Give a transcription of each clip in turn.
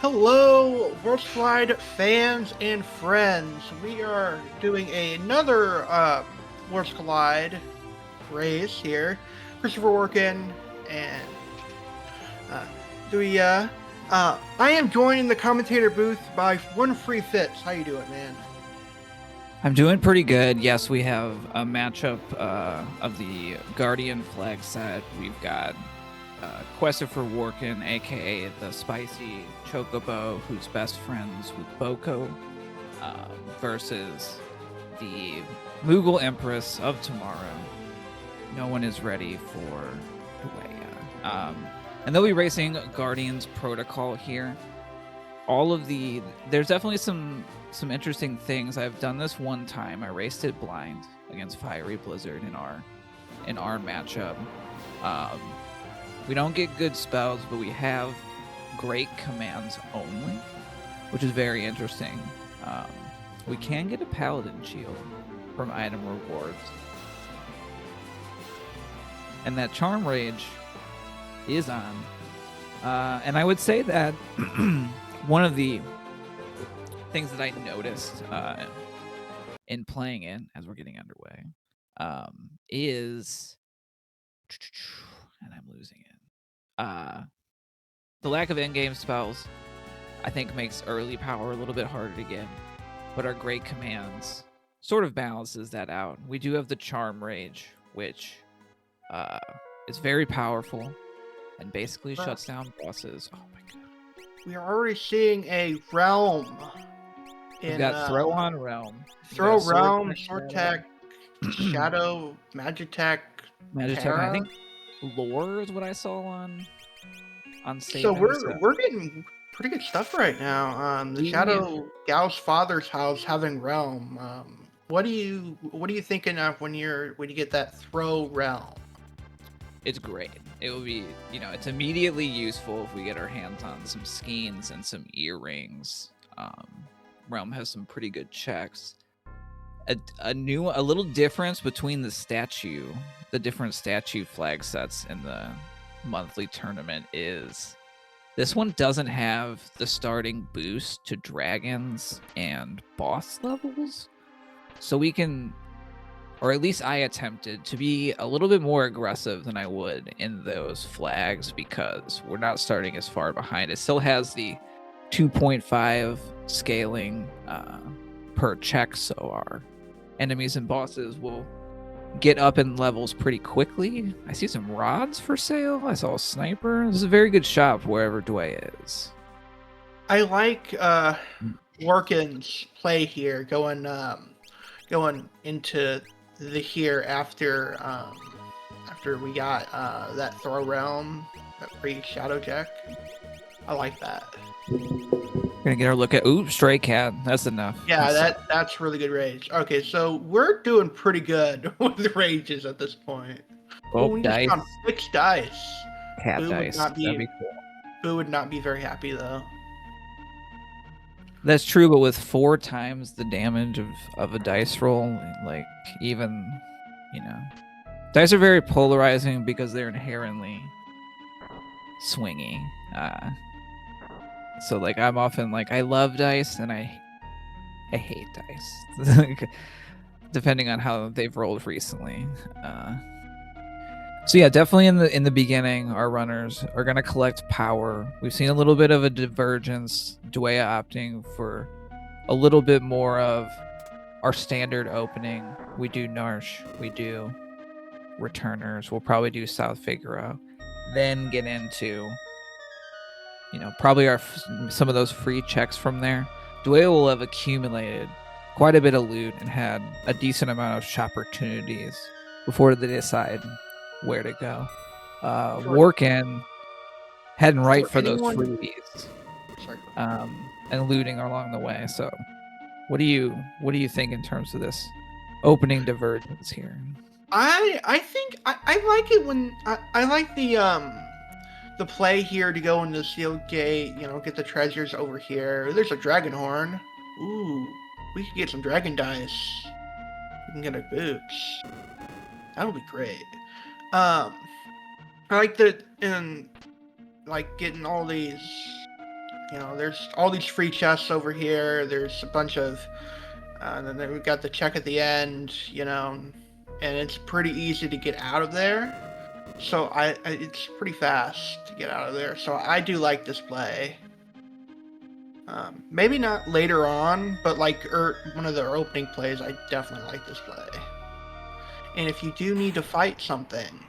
Hello, Worlds Collide fans and friends. We are doing another Worlds Collide race here. Christopher Warkin and uh, Dweia. I am joined in the commentator booth by One Free Fits. How you doing, man? I'm doing pretty good. Yes, we have a matchup of the Guardian flag set. We've got Christopher Warkin, aka the spicy Chocobo, who's best friends with Boko, versus the Mughal Empress of Tomorrow. No one is ready for Dweia. And they'll be racing Guardians Protocol here. There's definitely some interesting things. I've done this one time. I raced it blind against Fiery Blizzard in our matchup. We don't get good spells, but we have great commands only, which is very interesting. We can get a Paladin shield from item rewards. And that Charm Rage is on. And I would say that one of the things that I noticed in playing it as we're getting underway is, and I'm losing it, the lack of endgame spells. I think makes early power a little bit harder to get, but our great commands sort of balances that out. We do have the Charm Rage, which is very powerful and basically shuts down bosses. Oh my god. We are already seeing a realm. We've got Throw on Realm. Throw Realm, Sword Tech, Shadow, Magitech, Magitech. I think Lore is what I saw on stage. So we're getting pretty good stuff right now. The Shadow Gal's father's house having Realm. What are you thinking of when you get that Throw Realm? It's great. It will be, it's immediately useful if we get our hands on some skeins and some earrings. Realm has some pretty good checks. A little difference between the different statue flag sets in the monthly tournament is this one doesn't have the starting boost to dragons and boss levels. So we can, or at least I attempted to be a little bit more aggressive than I would in those flags because we're not starting as far behind. It still has the 2.5 scaling per check, so our enemies and bosses will get up in levels pretty quickly. I see some rods for sale. I saw a sniper. This is a very good shop wherever Dweia is. I like Warkin's play here, going into the here after we got that Throw Realm, that free Shadow Jack. I like that. We're gonna get our look at Stray Cat. That's enough. Yeah, that's really good rage. Okay, so we're doing pretty good with the rages at this point. Oh, dice. Just found 6 dice. Cat Boo dice. That'd be cool. Boo would not be very happy though. That's true, but with 4 times the damage of a dice roll, like even, dice are very polarizing because they're inherently swingy. So like I'm often like I love dice and I hate dice, depending on how they've rolled recently. So yeah, definitely in the beginning, our runners are gonna collect power. We've seen a little bit of a divergence. Dweia opting for a little bit more of our standard opening. We do Narsh, we do Returners. We'll probably do South Figaro, then get into probably some of those free checks from there. Dweia will have accumulated quite a bit of loot and had a decent amount of shop opportunities before they decide where to go. Warkin heading right for those freebies and looting along the way. So what do you think in terms of this opening divergence here? I think I like it when I like the play here to go into the sealed gate, get the treasures over here. There's a dragon horn. Ooh, we could get some dragon dice. We can get our boots. That'll be great. I like that in like getting all these, there's all these free chests over here. There's a bunch of, and then we've got the check at the end, and it's pretty easy to get out of there. So it's pretty fast to get out of there. So I do like this play. Maybe not later on, but like one of their opening plays, I definitely like this play. And if you do need to fight something,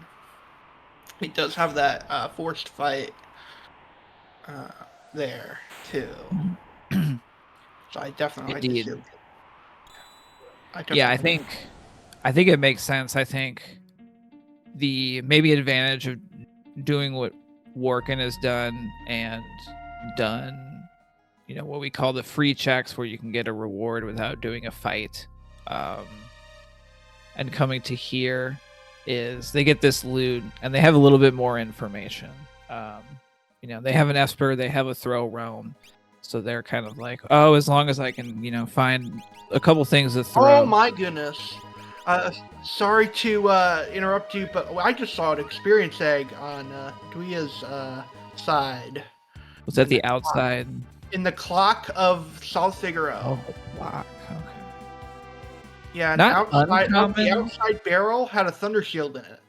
it does have that forced fight there too. So I definitely like this too. Yeah, I think it makes sense. I think the maybe advantage of doing what Warkin has done and done, what we call the free checks where you can get a reward without doing a fight, and coming to here is they get this loot and they have a little bit more information. They have an Esper, they have a throw realm, so they're kind of like, oh, as long as I can, find a couple things to throw. Oh my goodness. Sorry to interrupt you, but I just saw an experience egg on Dweia's side. Was that the outside? In the clock of South Figaro. Oh, the clock. Okay. Yeah, not the outside barrel had a thunder shield in it.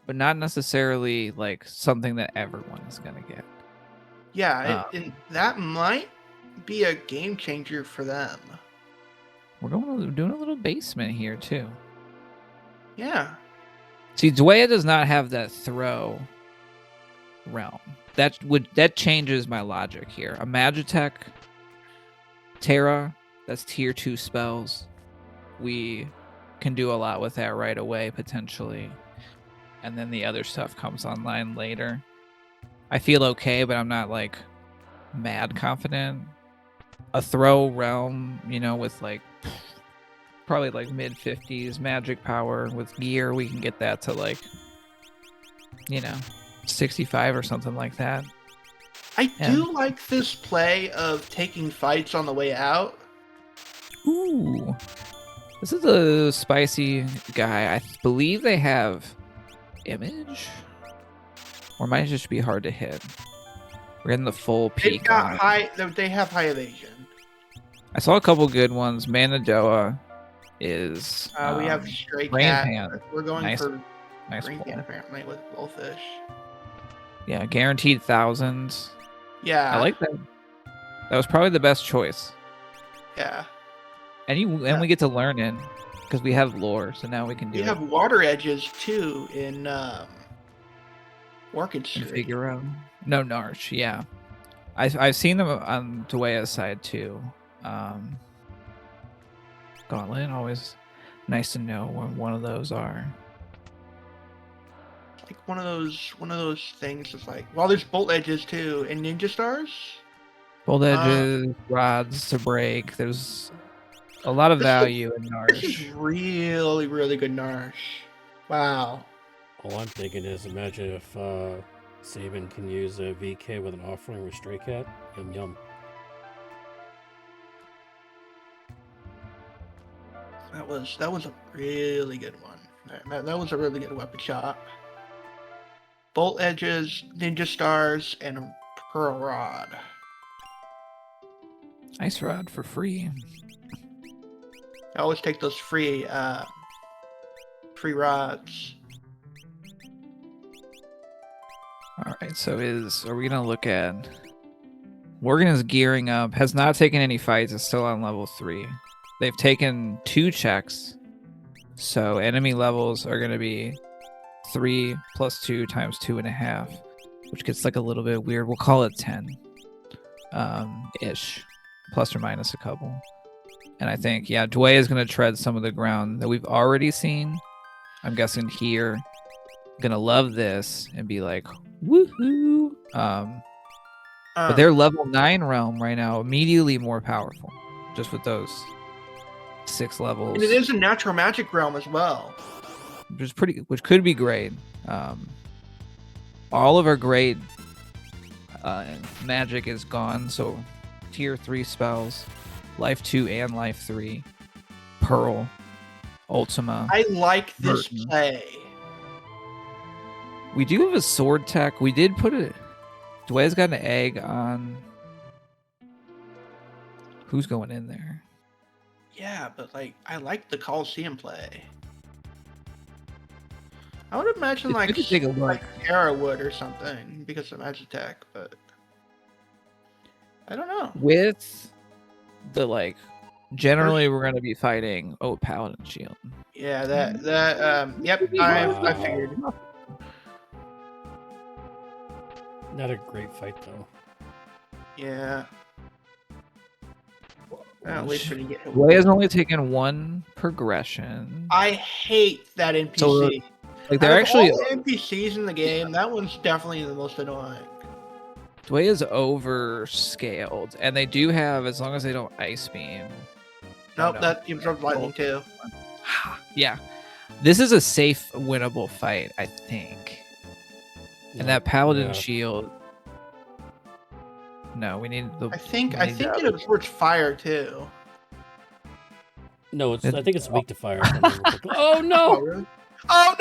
But not necessarily like something that everyone is gonna get. Yeah, and that might be a game changer for them. We're doing a little basement here too. Yeah. See, Dweia does not have that throw realm. That changes my logic here. A Magitech Terra, that's tier 2 spells. We can do a lot with that right away, potentially. And then the other stuff comes online later. I feel okay, but I'm not like mad confident. A throw realm, with like probably like mid 50s magic power with gear, we can get that to like 65 or something like that. I do like this play of taking fights on the way out. Ooh. This is a spicy guy. I believe they have image, or might just be hard to hit. We're getting the full peak. They have high evasion. I saw a couple good ones. Manadoa is. We have Stray Cat. We're going for Green Pan apparently with Bullfish. Yeah, guaranteed thousands. Yeah, I like that. That was probably the best choice. Yeah, and we get to learn it because we have lore, so now we can do. We have water edges too in Warkin Street. Figure out. No, Narch. Yeah, I've seen them on Dweia's side too. Gauntlet, always nice to know when one of those are. Like one of those things is like, well, there's bolt edges too, and ninja stars. Bolt edges, rods to break. There's a lot of value in Narsh. This is really, really good Narsh. Wow. All I'm thinking is, imagine if Saban can use a VK with an offering with Stray Cat. Yum yum. That was a really good one. That was a really good weapon shop. Bolt edges, ninja stars, and a pearl rod. Ice rod for free. I always take those free rods. All right, so are we gonna look at? Warkin is gearing up. Has not taken any fights. Is still on level 3. They've taken 2 checks, so enemy levels are gonna be 3 plus 2 times 2.5, which gets like a little bit weird. We'll call it 10, ish, plus or minus a couple. And I think, yeah, Dweia is going to tread some of the ground that we've already seen. I'm guessing here, gonna love this and be like, woohoo! But their level 9 realm right now immediately more powerful, just with those 6 levels. And it is a natural magic realm as well. Which could be great. All of our great magic is gone, so tier 3 spells, life 2 and life 3, Pearl, Ultima. I like this Burton. play. We do have a sword tech. We did put it. Dweia's got an egg on Who's going in there? Yeah, but like I like the Coliseum play. I would imagine It's like good to take a look. like Sarah would or something because of Magitech, but I don't know. With the like, generally we're gonna be fighting Paladin Shield. Yeah, yep, I figured. Not a great fight though. Yeah. At least when you get hit. Dweia's only taken 1 progression. I hate that NPC. So, like Out they're of actually all the NPCs in the game, that one's definitely the most annoying. Dweia's overscaled, and they do have, as long as they don't ice beam. Nope, no. that absorbs lightning too. Yeah, this is a safe, winnable fight, I think. And that Paladin Shield. No, we need the. I think it absorbs fire too. No, I think it's weak to fire. Oh no! Oh, really? Oh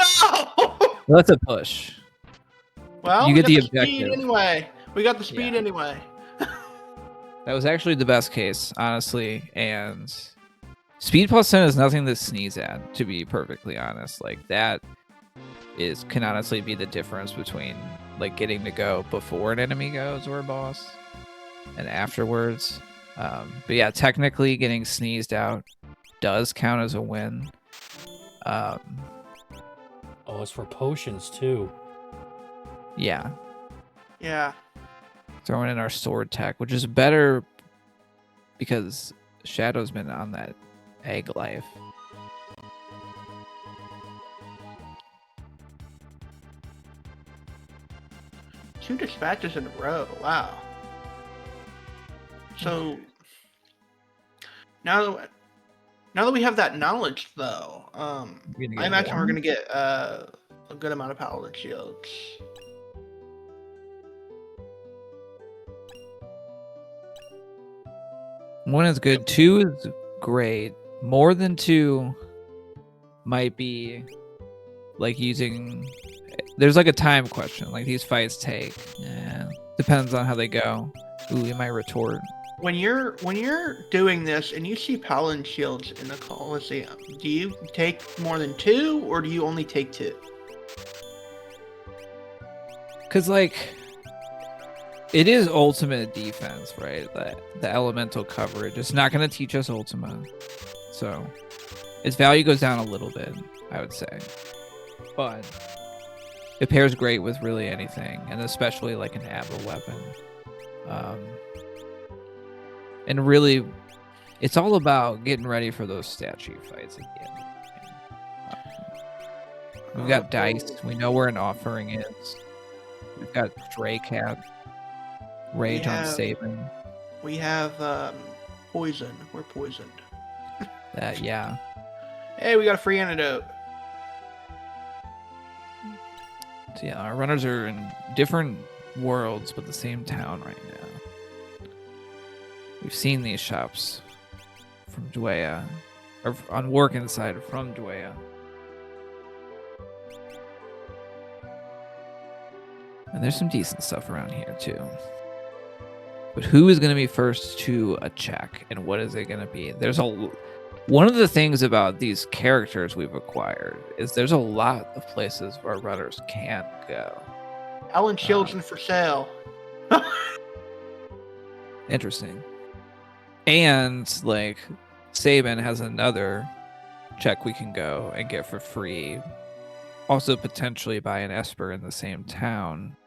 no! That's a push. Well, you get the speed objective anyway. We got the speed anyway. That was actually the best case, honestly. And speed plus 10 is nothing to sneeze at, to be perfectly honest. Like that can honestly be the difference between like getting to go before an enemy goes or a boss and afterwards. But yeah, technically getting sneezed out does count as a win. Oh, it's for potions too. Yeah. Yeah. Throwing in our sword tech, which is better because Shadow's been on that egg life. Two dispatches in a row. Wow. So now that we have that knowledge, though, I imagine we're gonna get a good amount of Paladin Shields. One is good. 2 is great. More than 2 might be like using. There's like a time question. Like these fights take. Yeah, depends on how they go. Ooh, you might retort. When you're doing this and you see Paladin Shields in the Coliseum, do you take more than 2 or do you only take 2? Because like it is ultimate defense, right? The elemental coverage. It's not going to teach us ultima, so its value goes down a little bit, I would say. But it pairs great with really anything, and especially like an Abba weapon. And really, it's all about getting ready for those statue fights again. We've got dice. We know where an offering is. We've got Stray Cat. Rage on Saving. We have poison. We're poisoned. That, yeah. Hey, we got a free antidote. So yeah, our runners are in different worlds, but the same town right now. We've seen these shops from Dweia, or on Warkin side from Dweia. And there's some decent stuff around here too. But who is going to be first to a check, and what is it going to be? One of the things about these characters we've acquired is there's a lot of places where runners can't go. Paladin Shields for sale. Interesting. And like Sabin has another check we can go and get for free. Also potentially buy an Esper in the same town.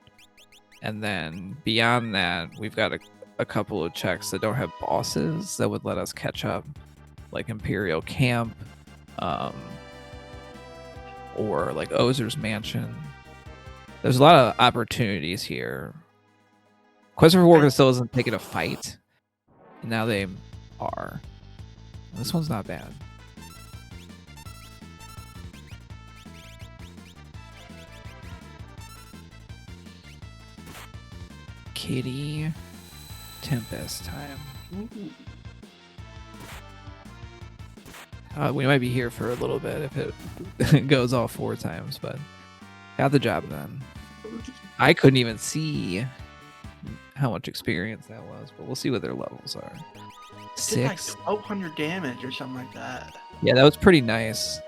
And then beyond that, we've got a couple of checks that don't have bosses that would let us catch up, like Imperial Camp, or like Ozer's Mansion. There's a lot of opportunities here. Quest for Warkin still isn't taking a fight. And now they are. This one's not bad. Kitty Tempest time. We might be here for a little bit if it goes all 4 times, but got the job done. I couldn't even see how much experience that was, but we'll see what their levels are. Did like 6. 1200 damage or something like that. Yeah, that was pretty nice.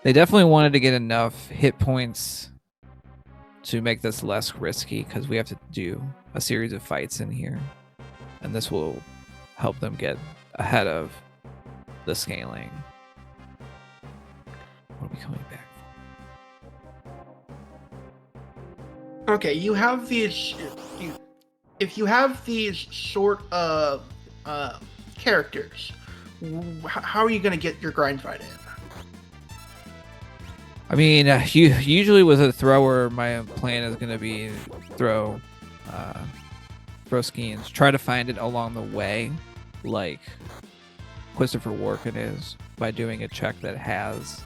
They definitely wanted to get enough hit points to make this less risky because we have to do a series of fights in here, and this will help them get ahead of the scaling. What are we coming back for? Okay, you have these. If you have these sort of characters, how are you going to get your grind fight in? I mean, usually with a thrower, my plan is going to be throw skeins. Try to find it along the way, like Christopher Warkin is, by doing a check that has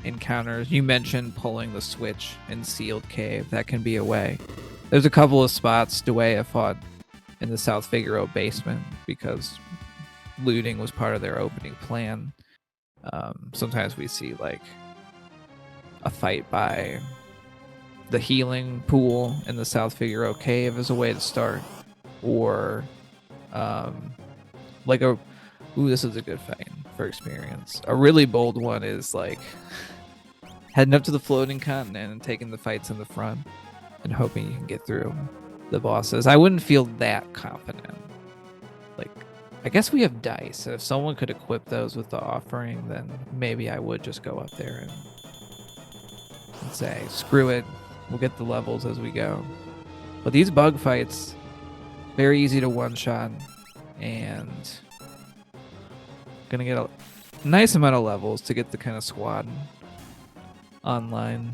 encounters. You mentioned pulling the switch in Sealed Cave. That can be a way. There's a couple of spots Dweia fought in the South Figaro basement because looting was part of their opening plan. Sometimes we see like a fight by the healing pool in the South Figaro cave as a way to start, or like a this is a good fight for experience. A really bold one is like heading up to the floating continent and taking the fights in the front and hoping you can get through the bosses. I wouldn't feel that confident. Like, I guess we have dice. If someone could equip those with the offering, then maybe I would just go up there and say, screw it, we'll get the levels as we go. But these bug fights, very easy to one-shot, and gonna get a nice amount of levels to get the kind of squad online.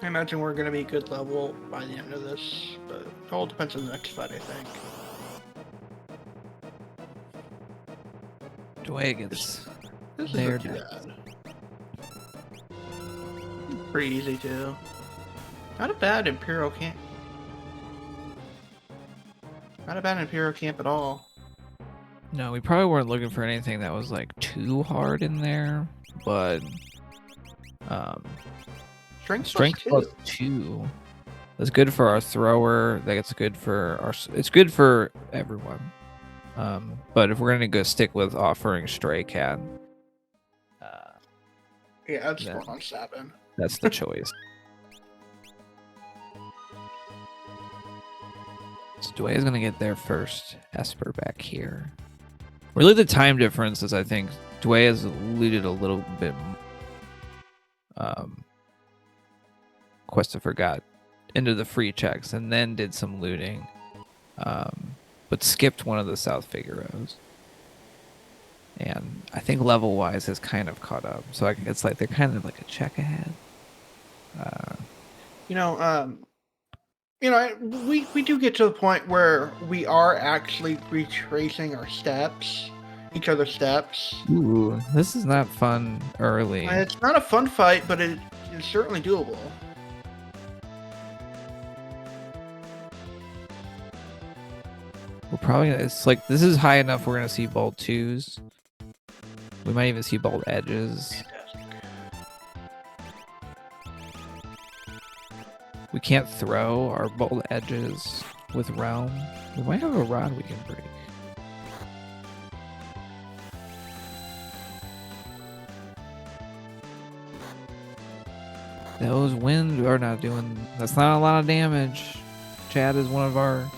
I imagine we're going to be good level by the end of this, but it all depends on the next fight, I think. Dweia gets This there. isn't too bad. Pretty easy too. Not a bad Imperial camp. Not a bad Imperial camp at all. No, we probably weren't looking for anything that was like too hard in there, but Strength plus 2. That's good for our thrower. That's good for our. It's good for everyone. But if we're gonna go stick with offering Stray Cat, Yeah, that's what I'm stabbing. that's the choice. So Dweia's gonna get there first. Esper back here. Really, the time difference is I think Dweia's looted a little bit. Christopher got into the free checks and then did some looting, but skipped one of the South Figaros. And I think level-wise has kind of caught up. So it's like they're kind of like a check ahead. We do get to the point where we are actually retracing our steps, each other's steps. Ooh, this is not fun early. It's not a fun fight, but it is certainly doable. We're probably it's like this is high enough. We're gonna see bolt 2s. We might even see bolt edges. Fantastic. We can't throw our bolt edges with realm. We might have a rod we can break. Those wind are not doing. That's not a lot of damage. Chad is one of our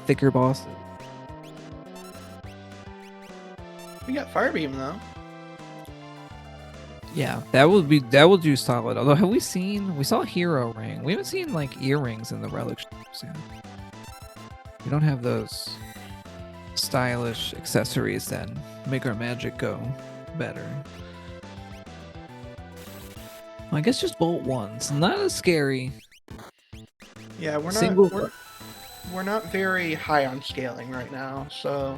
thicker bosses. We got Firebeam though. Yeah, that will do solid. Although we saw Hero Ring. We haven't seen like earrings in the relic shops yet. We don't have those stylish accessories that make our magic go better. I guess just bolt 1s. Not as scary. Yeah, we're not very high on scaling right now, so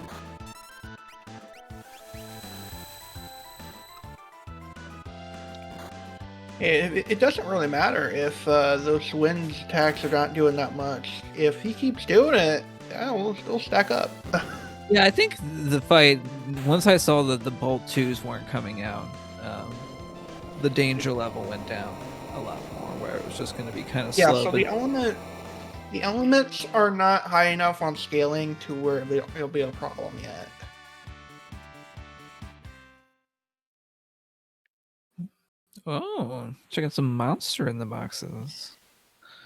it doesn't really matter if those wind attacks are not doing that much. If he keeps doing it, yeah, we'll still stack up. Yeah, I think the fight, once I saw that the bolt 2s weren't coming out, the danger level went down a lot more, where it was just going to be kind of Yeah, slow. so But the elements are not high enough on scaling to where it'll be a problem yet. oh, checking some monster in the boxes.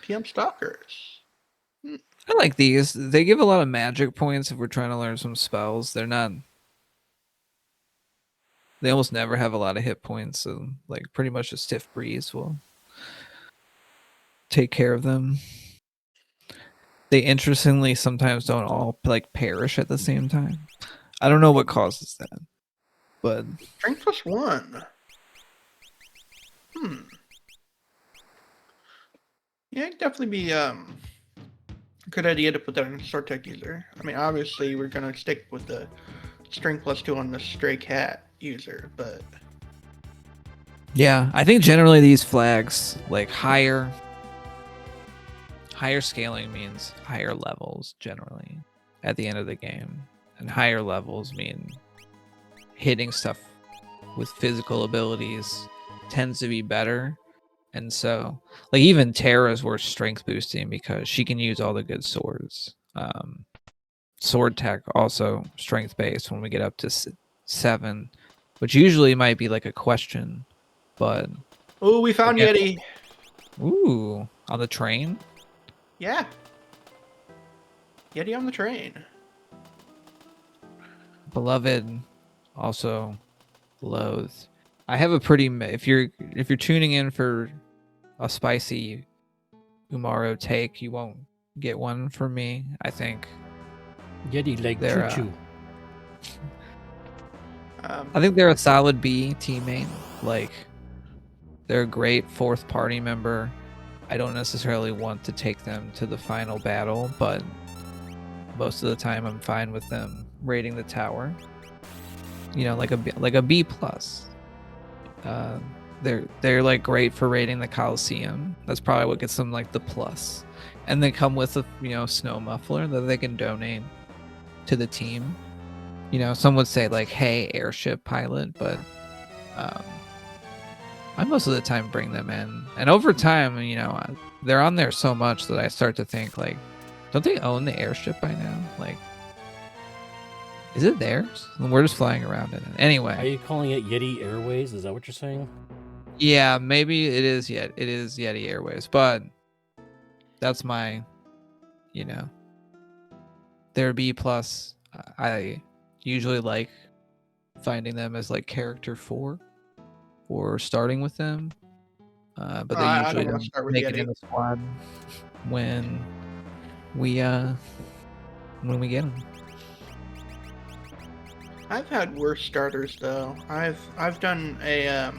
PM Stalkers. I like these. They give a lot of magic points if we're trying to learn some spells. They're not. They almost never have a lot of hit points, so like pretty much a stiff breeze will take care of them. They interestingly sometimes don't all like perish at the same time. I don't know what causes that, but Strength +1. Yeah, it'd definitely be a good idea to put that in Sword Tech user. I mean, obviously we're gonna stick with the strength +2 on the Stray Cat user, but yeah, I think generally these flags like higher scaling means higher levels generally at the end of the game, and higher levels mean hitting stuff with physical abilities tends to be better. And so like even Terra's worth strength boosting because she can use all the good swords. Sword tech also strength based when we get up to 7, which usually might be like a question, but oh, we found again, Yeti. ooh, on the train. Yeah, Yeti on the train. Beloved, also loathed. I have a pretty. If you're tuning in for a spicy Umaro take, you won't get one from me. I think Yeti like they're. choo choo. I think they're a solid B teammate. Like they're a great fourth party member. I don't necessarily want to take them to the final battle, but most of the time I'm fine with them raiding the tower. You know, like a B plus. They're like great for raiding the Coliseum. That's probably what gets them like the plus. And they come with a snow muffler that they can donate to the team. You know, some would say like, hey, airship pilot, but I most of the time bring them in. And over time, they're on there so much that I start to think like, don't they own the airship by now? Like, is it theirs? And we're just flying around in it. Anyway. Are you calling it Yeti Airways? Is that what you're saying? Yeah, maybe it is Yeti Airways, but that's my, they're B plus. I usually like finding them as like character 4 or starting with them, but they usually don't make it in the squad when we get them. I've had worse starters though. I've done a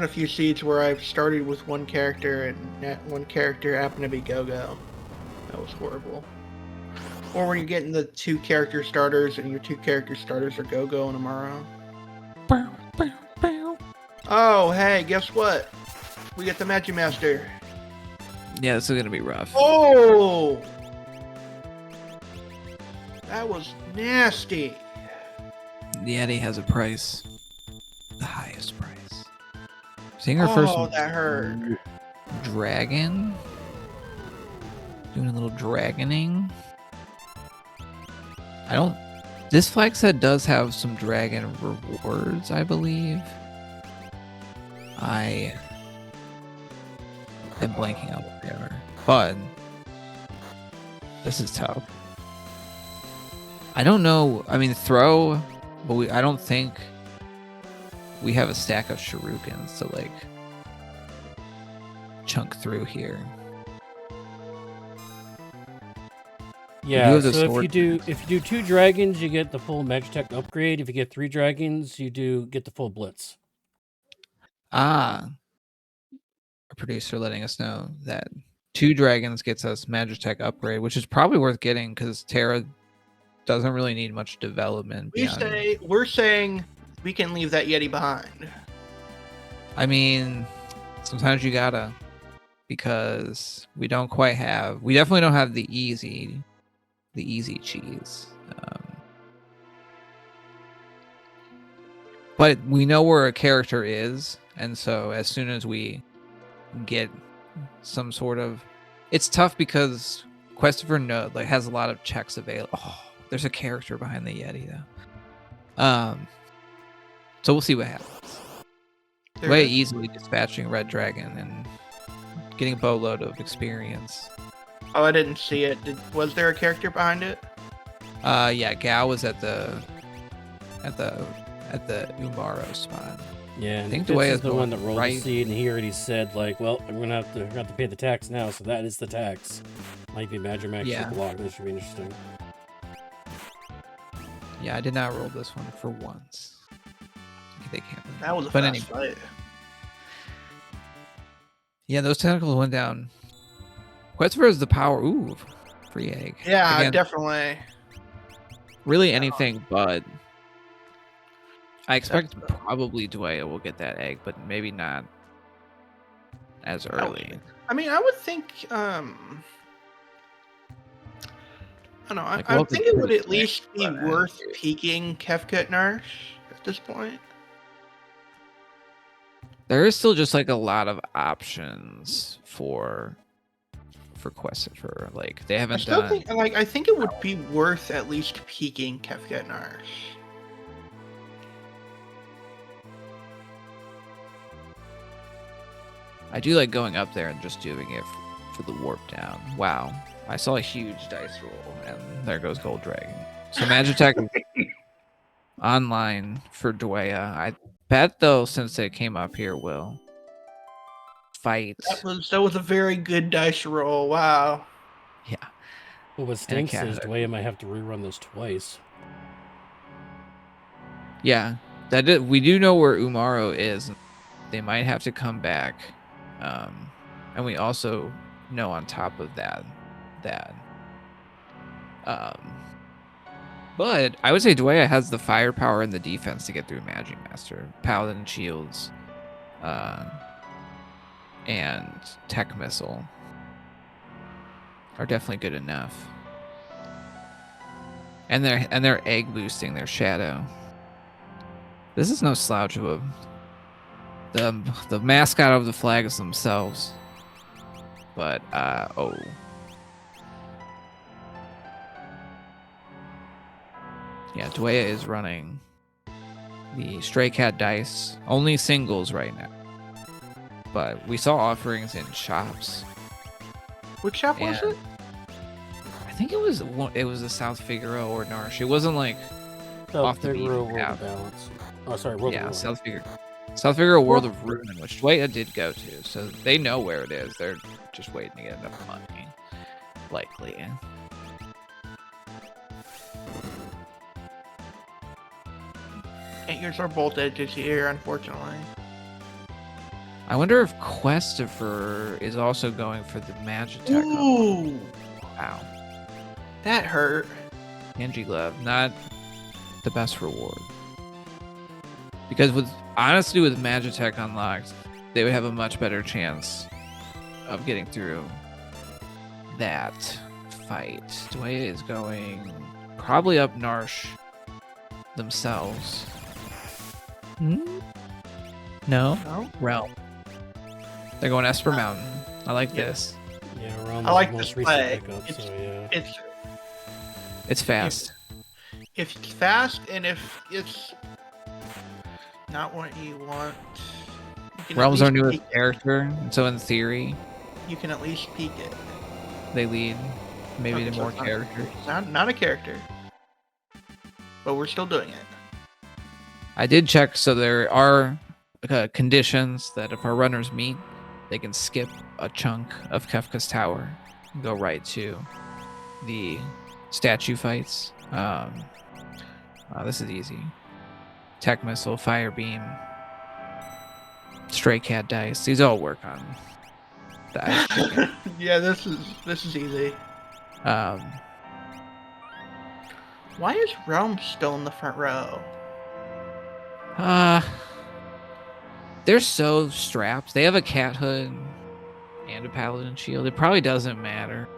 few seeds where I've started with one character and that one character happened to be Go-Go. That was horrible. Or when you're getting the 2 character starters and your 2 character starters are Go-Go and Amaro. Oh, hey, guess what? We get the Magi Master. Yeah, this is gonna be rough. Oh! That was nasty. The Yeti has a price. The highest price. Seeing her first. Oh, that hurt. Dragon. Doing a little dragoning. This flag set does have some dragon rewards, I believe. I am blanking out what they are. But this is tough. I don't know. I mean, throw, but I don't think we have a stack of shurikens to like chunk through here. Yeah, so if you do 2 dragons, you get the full Magitech upgrade. If you get 3 dragons, you do get the full Blitz. A producer letting us know that 2 dragons gets us Magitech upgrade, which is probably worth getting because Terra doesn't really need much development. We're saying we can leave that Yeti behind. I mean, sometimes you gotta, because we definitely don't have the easy cheese. But we know where a character is, and so as soon as we get some sort of... It's tough because Questifer has a lot of checks available. Oh, there's a character behind the Yeti, though. So we'll see what happens. Way easily dispatching Red Dragon and getting a boatload of experience. Oh, I didn't see it. Was there a character behind it? Yeah, Gao was at the Umaro spot. Yeah, I think Dweia is the one that rolled right. the seed, and he already said, like, well, we're gonna have to pay the tax now, so that is the tax. Might be Magimax Yeah. block. This should be interesting. Yeah, I did not roll this one for once. They can't. That was a but fast fight. Yeah, those tentacles went down. Questifer is the power. Ooh, free egg. Yeah, Again, definitely. really anything but. I expect probably Dweia will get that egg, but maybe not as early. I mean, I would think. I don't know. I think it would at least be worth peeking Kefka Narsh at this point. There is still just like a lot of options for Questifer. Like they haven't done. I think it would be worth at least peeking Kefka Narsh. I do like going up there and just doing it for the warp down. Wow. I saw a huge dice roll, and there goes Gold Dragon. So Magitech online for Dweia. I bet, though, since they came up here, will fight. That was a very good dice roll. Wow. Yeah. Well, what stinks is Dweia might have to rerun this twice. Yeah. We do know where Umaro is. They might have to come back. And we also know on top of that but I would say Dweia has the firepower and the defense to get through Magi Master, Paladin Shields, and Tech Missile are definitely good enough. And they're egg boosting their shadow. This is no slouch of the mascot of the flags themselves. But yeah, Dweia is running the Stray Cat dice, only singles right now. But we saw offerings in shops. Which shop was it? I think it was the South Figaro or Narsh. It wasn't like off the beaten path. Balance. Oh, sorry, World of Ruin. South Figaro World of Ruin, which Dweia did go to, so they know where it is. They're just waiting to get enough money, likely. Can't use our bolt edges here, unfortunately. I wonder if Questifer is also going for the Magitech. Ooh! Wow. That hurt. Angie Love, not the best reward. Because honestly, with Magitech unlocked, they would have a much better chance of getting through that fight. Dweia is going probably up Narsh themselves. No? Realm. They're going Esper Mountain. I like this. Yeah, Realm I like this this play. Pickup, so yeah. It's fast. If it's fast and if it's not what you want, Realm's our newest character, and so in theory, you can at least peek it. They lead maybe to more characters. Not a character, but we're still doing it. I did check, so there are conditions that if our runners meet, they can skip a chunk of Kefka's Tower and go right to the statue fights. This is easy. Tech Missile, Fire Beam, Stray Cat dice. These all work on the ice chicken. Yeah, this is easy. Why is Realm still in the front row? They're so strapped. They have a cat hood and a paladin shield. It probably doesn't matter.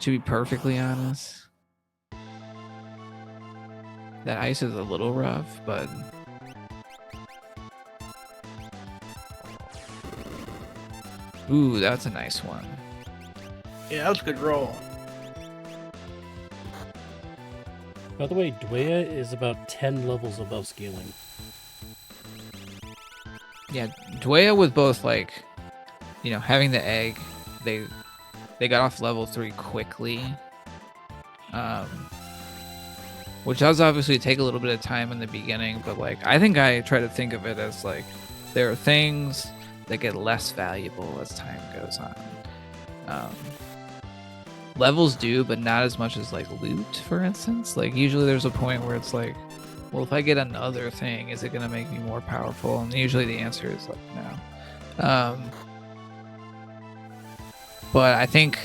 To be perfectly honest. That ice is a little rough, but ooh, that's a nice one. Yeah, that was a good roll. By the way, Dweia is about 10 levels above scaling. Yeah, Dweia with both, like, you know, having the egg, they got off level 3 quickly. Which does obviously take a little bit of time in the beginning, but like I think I try to think of it as like there are things that get less valuable as time goes on. Levels do, but not as much as like loot, for instance. Like usually there's a point where it's like, well, if I get another thing, is it going to make me more powerful? And usually the answer is like no. But I think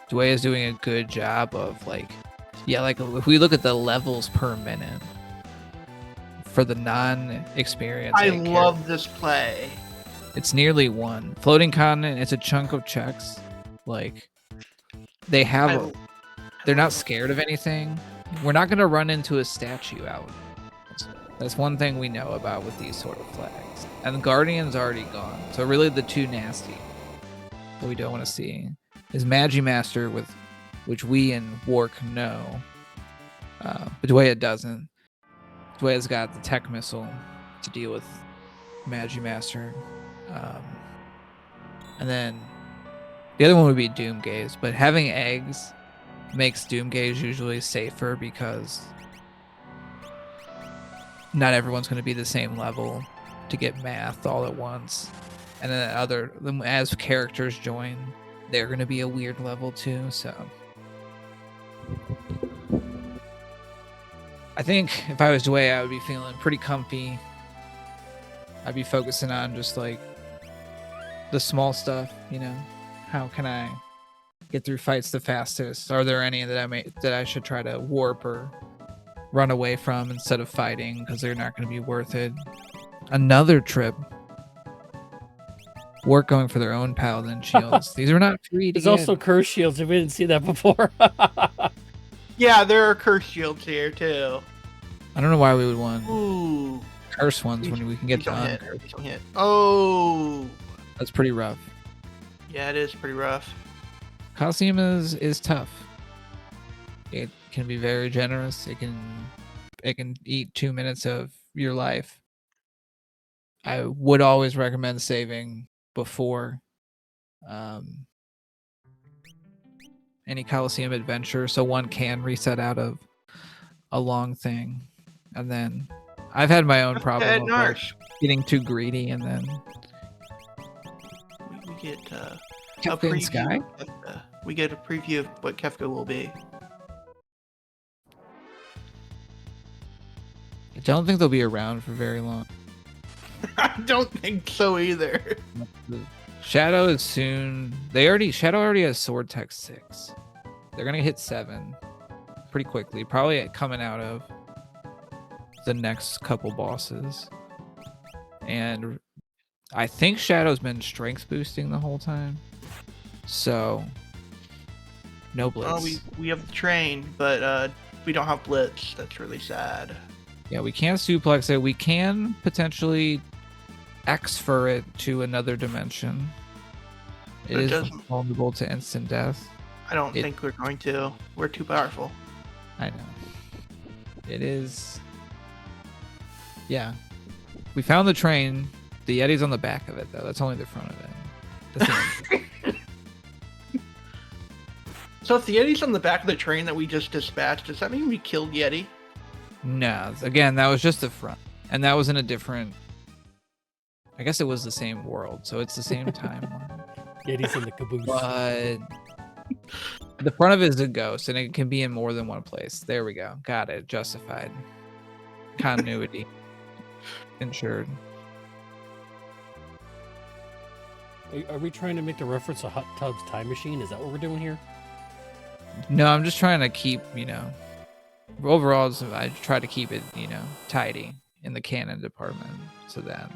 Dweia is doing a good job of like, yeah, like if we look at the levels per minute for the non-experienced, I love this play. It's nearly 1. Floating continent, it's a chunk of checks. Like they have, they're not scared of anything. We're not gonna run into a statue out. That's one thing we know about with these sort of flags. And the Guardian's already gone. So really the two nasty that we don't want to see is Magi Master, with which we in Warkin know. But Dweia doesn't. Dweia's got the tech missile to deal with Magi Master. And then the other one would be Doom Gaze. But having eggs makes Doom Gaze usually safer because not everyone's going to be the same level to get math all at once. And then as characters join, they're going to be a weird level too. So I think if I was Dweia, I would be feeling pretty comfy. I'd be focusing on just like the small stuff, you know. How can I get through fights the fastest? Are there any that I should try to warp or run away from instead of fighting because they're not going to be worth it? Another trip. Work going for their own paladin shields. These are not free to There's get. also curse shields if we didn't see that before. Yeah, there are curse shields here too. I don't know why we would want Ooh, curse ones when we can get the hit. uncursed. Don't hit. Oh, That's pretty rough. yeah, it is pretty rough. Coliseum is tough. It can be very generous. It can eat 2 minutes of your life. I would always recommend saving before any Coliseum adventure, so one can reset out of a long thing. And then I've had my own problem of like, getting too greedy, and then we get Kefka and Sky. We get a preview of what Kefka will be. I don't think they'll be around for very long. I don't think so either. Shadow is soon. Shadow already has sword tech 6. They're gonna hit 7 pretty quickly, probably coming out of the next couple bosses. And I think Shadow's been strength boosting the whole time, so no blitz. We have the train, but we don't have blitz. That's really sad. Yeah, we can't suplex it. We can potentially X-fer it to another dimension. It is vulnerable to instant death. I don't think we're going to. We're too powerful. I know. It is. Yeah. We found the train. The Yeti's on the back of it, though. That's only the front of it. So if the Yeti's on the back of the train that we just dispatched, does that mean we killed Yeti? No. Again, that was just the front. And that was in a different... I guess it was the same world, so it's the same timeline. Yeti's in the caboose. But the front of it is a ghost, and it can be in more than one place. There we go. Got it. Justified. Continuity. Ensured. Are we trying to make the reference to Hot Tub's Time Machine? Is that what we're doing here? No, I'm just trying to keep, overall, I try to keep it, tidy in the canon department so that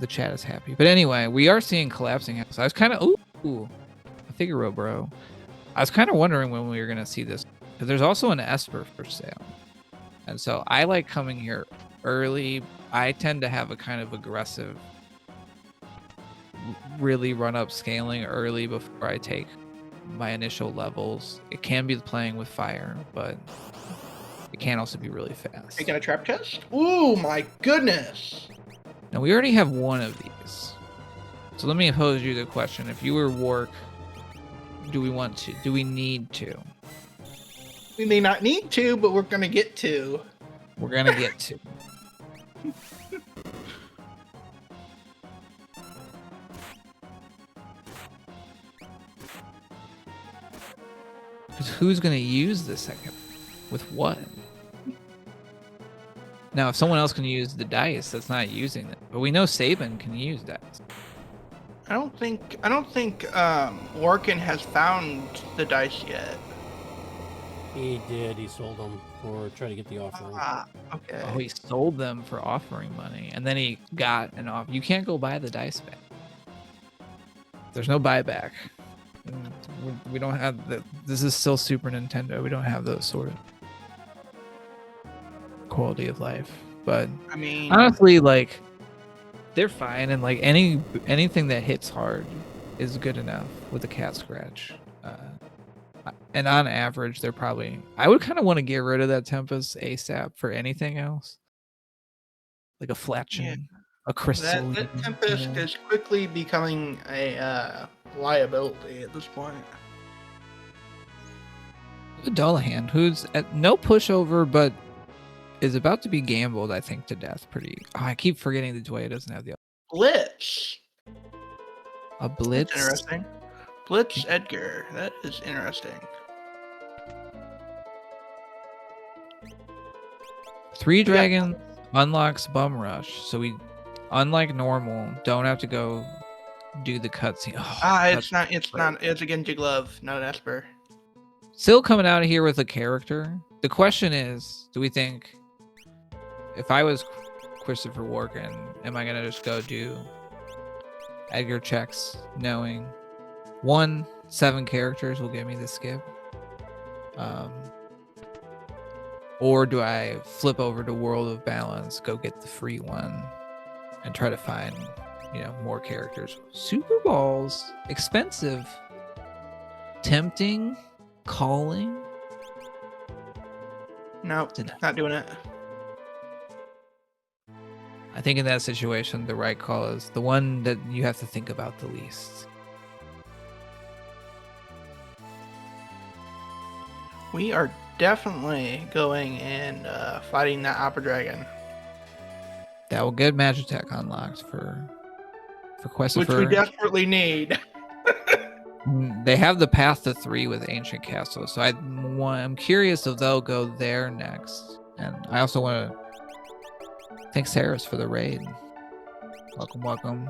the chat is happy. But anyway, we are seeing collapsing house. I was kind of, ooh, a Figaro, bro. I was kind of wondering when we were going to see this Because there's also an Esper for sale. And so I like coming here early. I tend to have a kind of aggressive, really run up scaling early before I take my initial levels. It can be playing with fire, but it can also be really fast. Are you gonna trap test? Ooh, my goodness! Now we already have one of these. So let me pose you the question. If you were Wark, do we need to? We may not need to, but we're gonna get to. We're gonna get to. Because who's gonna use the second? With what? Now, if someone else can use the dice, that's not using it. But we know Sabin can use dice. I don't think Warkin has found the dice yet. He did. He sold them or tried to get the offering. Ah, okay. Oh, he sold them for offering money, and then he got an offer. You can't go buy the dice back. There's no buyback. We don't have the. This is still Super Nintendo. We don't have those sort of quality of life. But I mean, honestly, like, they're fine, and like anything that hits hard is good enough with a cat scratch. And on average, they're probably. I would kind of want to get rid of that Tempest ASAP for anything else, like a Fletching, a Crystal. That Tempest is quickly becoming a liability at this point. Dullahan, who's at no pushover, but is about to be gambled, I think, to death. Pretty. Oh, I keep forgetting the Dweia doesn't have the Blitz. A Blitz. That's interesting. Blitz Edgar. That is interesting. 3 dragons unlocks Bum Rush, so we, unlike normal, don't have to go do the cutscene. Oh, It's not. It's a Genji glove, not an Esper. Still coming out of here with a character. The question is, do we think, if I was Christopher Warkin, am I gonna just go do Edgar checks, knowing 7 characters will give me the skip? Or do I flip over to World of Balance, go get the free one, and try to find, more characters? Super Balls, expensive, tempting, calling. Nope, not doing it. I think in that situation, the right call is the one that you have to think about the least. We are definitely going and fighting that Opera Dragon. That will get Magitech unlocked for Questifer. Which we desperately need. They have the path to 3 with Ancient Castle, so I'm curious if they'll go there next. And I also want to thank Saris for the raid. Welcome.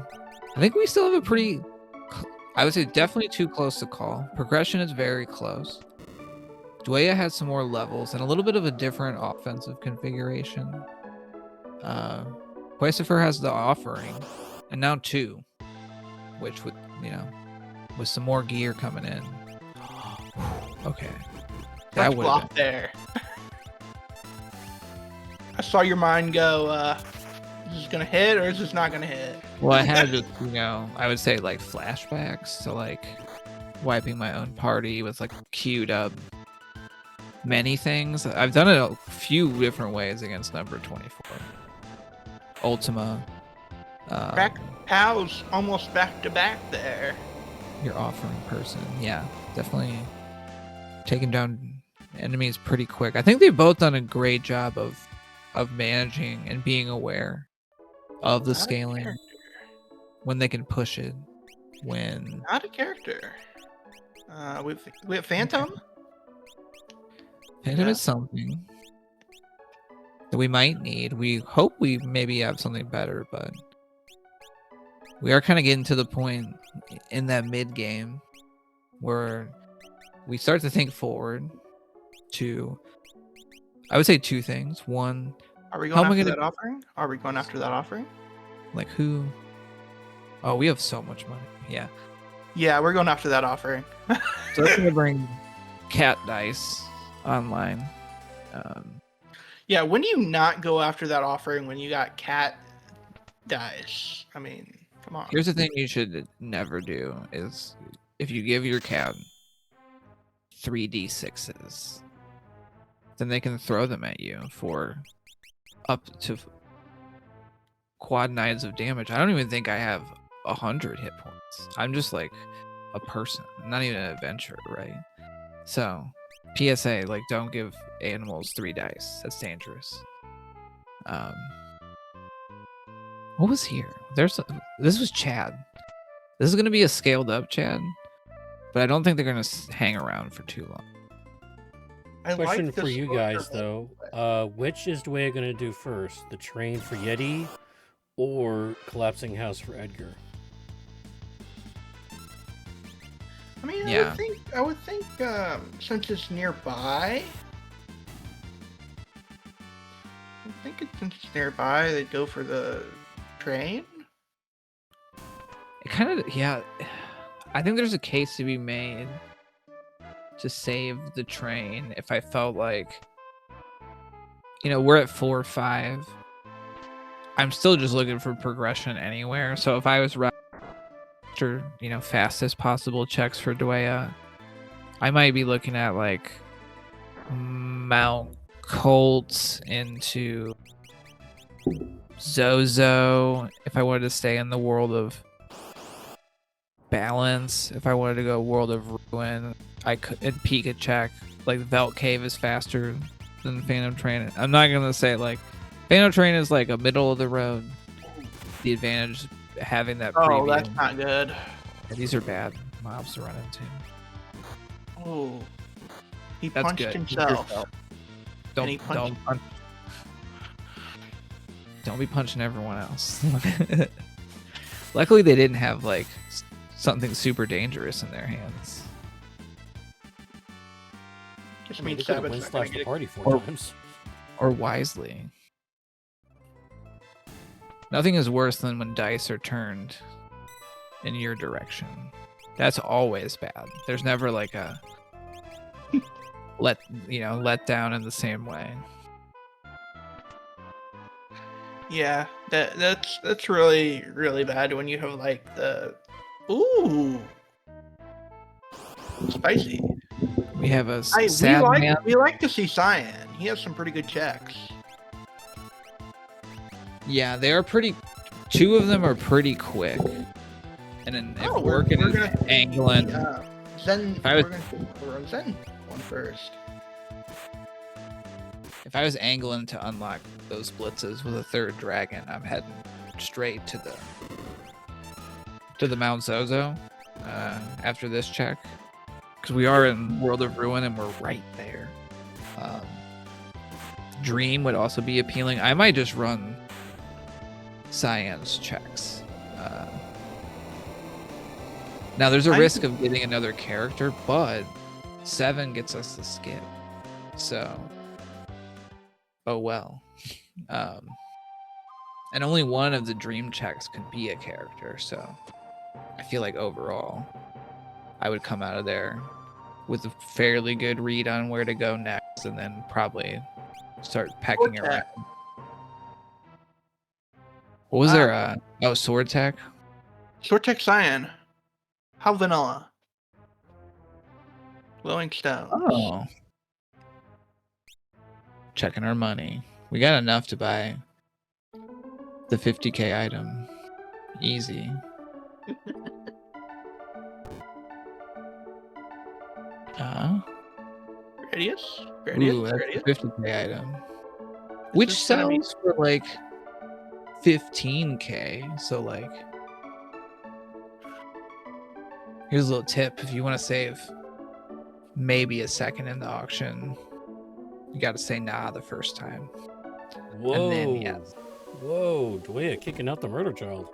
I think we still have a pretty, I would say definitely too close to call. Progression is very close. Dweia has some more levels and a little bit of a different offensive configuration. Quasifer has the offering, and now 2, which would, with some more gear coming in. Okay. That would have been there. I saw your mind go, is this gonna hit or is this not gonna hit? Well, I had to, I would say like flashbacks to like wiping my own party with like queued up many things. I've done it a few different ways against number 24. Ultima. Pow's almost back to back there. Your offering person. Yeah, definitely taking down enemies pretty quick. I think they've both done a great job of managing and being aware of the scaling when they can push it. When not a character. We have Phantom. Phantom is something that we might need. We hope we maybe have something better, but we are kind of getting to the point in that mid game where we start to think forward to, I would say 2 things. One, are we going after that offering? Are we going after that offering? Like who? Oh, we have so much money. Yeah. Yeah, we're going after that offering. So that's gonna bring cat dice. online. Yeah, when do you not go after that offering when you got cat dice? I mean, come on. Here's the thing you should never do is if you give your cat 3d6s, then they can throw them at you for up to quad 9s of damage. I don't even think I have 100 hit points. I'm just like a person, I'm not even an adventurer, right? So, PSA, like, don't give animals 3 dice. That's dangerous. What was here? This was Chad. This is gonna be a scaled up Chad, but I don't think they're gonna hang around for too long. Question for you guys though: which is Dweia gonna do first? The train for Yeti, or collapsing house for Edgar? I mean, Yeah. I would think, since it's nearby, since it's nearby, they'd go for the train. It kind of, yeah. I think there's a case to be made to save the train if I felt like, we're at 4 or 5. I'm still just looking for progression anywhere. So if I was after, fastest possible checks for Dweia, I might be looking at like Mount Colt into Zozo if I wanted to stay in the world of balance. If I wanted to go world of ruin, I could peek a check. Like Velt Cave is faster than Phantom Train. I'm not gonna say like Phantom Train is like a middle of the road. The advantage having that preview. Oh, that's not good. Yeah, these are bad mobs to run into. Oh, he That's punched good. himself. Don't be punching everyone else. Luckily, they didn't have like something super dangerous in their hands. Just I mean, means they could have Sabbath's not gonna win/the get party 4 times. Or wisely. Nothing is worse than when dice are turned in your direction. That's always bad. There's never like a let down in the same way. Yeah, that's really, really bad when you have like the spicy. We have a we sad man. like to see Cyan. He has some pretty good checks. Yeah, they are pretty. 2 of them are pretty quick. And then if Warkin is angling, Zen. We're gonna run Zen one first. if I was angling to unlock those blitzes with a 3rd dragon, I'm heading straight to the Mount Zozo after this check, because we are in World of Ruin and we're right there. Dream would also be appealing. I might just run Cyan's checks. Now there's a risk of getting another character, but 7 gets us the skip. So, oh well. And only one of the dream checks can be a character, so I feel like overall I would come out of there with a fairly good read on where to go next, and then probably start pecking around. What was there? Sword Tech? Sword Tech Cyan. How vanilla. Glowing Stone. Oh. Checking our money. We got enough to buy the 50k item. Easy. Radius? Ooh, that's a 50k item. Which sells for like 15k. So like, here's a little tip. If you want to save maybe a second in the auction, you got to say nah the first time. Whoa. And then, yes. Whoa, Dweia kicking out the murder child.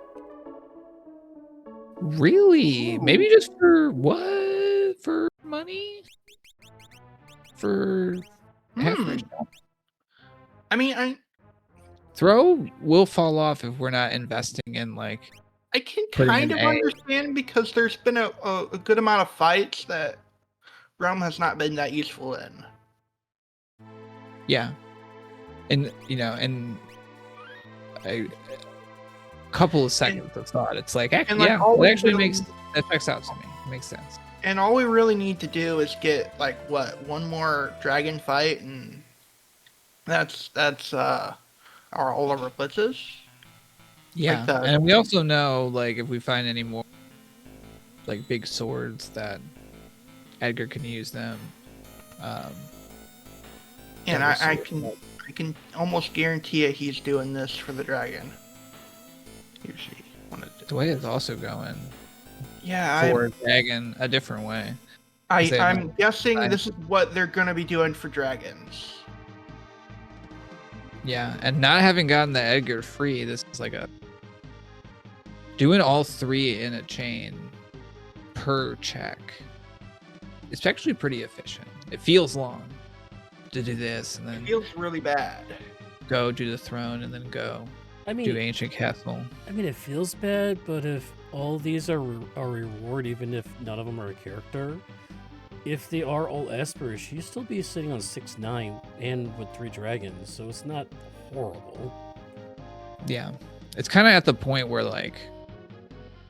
Really? Ooh. Maybe just for what? For money? For I mean, throw will fall off if we're not investing in like. I can kind of understand, because there's been a good amount of fights that Realm has not been that useful in. Yeah, and in a couple of seconds of thought, it's like, And like yeah, all it we actually really, that checks out to me. It makes sense. and all we really need to do is get like one more dragon fight, and that's all of our blitzes. Yeah, and we also know, like, if we find any more like big swords that Edgar can use them. And I can almost guarantee you he's doing this for the dragon. Usually, Dweia is also going. Yeah, for dragon a different way. I'm guessing this is what they're gonna be doing for dragons. Yeah, and not having gotten the Edgar free, this is like doing all three in a chain per check. It's actually pretty efficient. It feels long to do this, and then it feels really bad. Go do the throne, and then go. Do ancient castle. I mean, it feels bad, but if all these are a reward, even if none of them are a character, if they are all espers, she'd still be sitting on 6-9 and with 3 dragons, so it's not horrible. Yeah, it's kind of at the point where like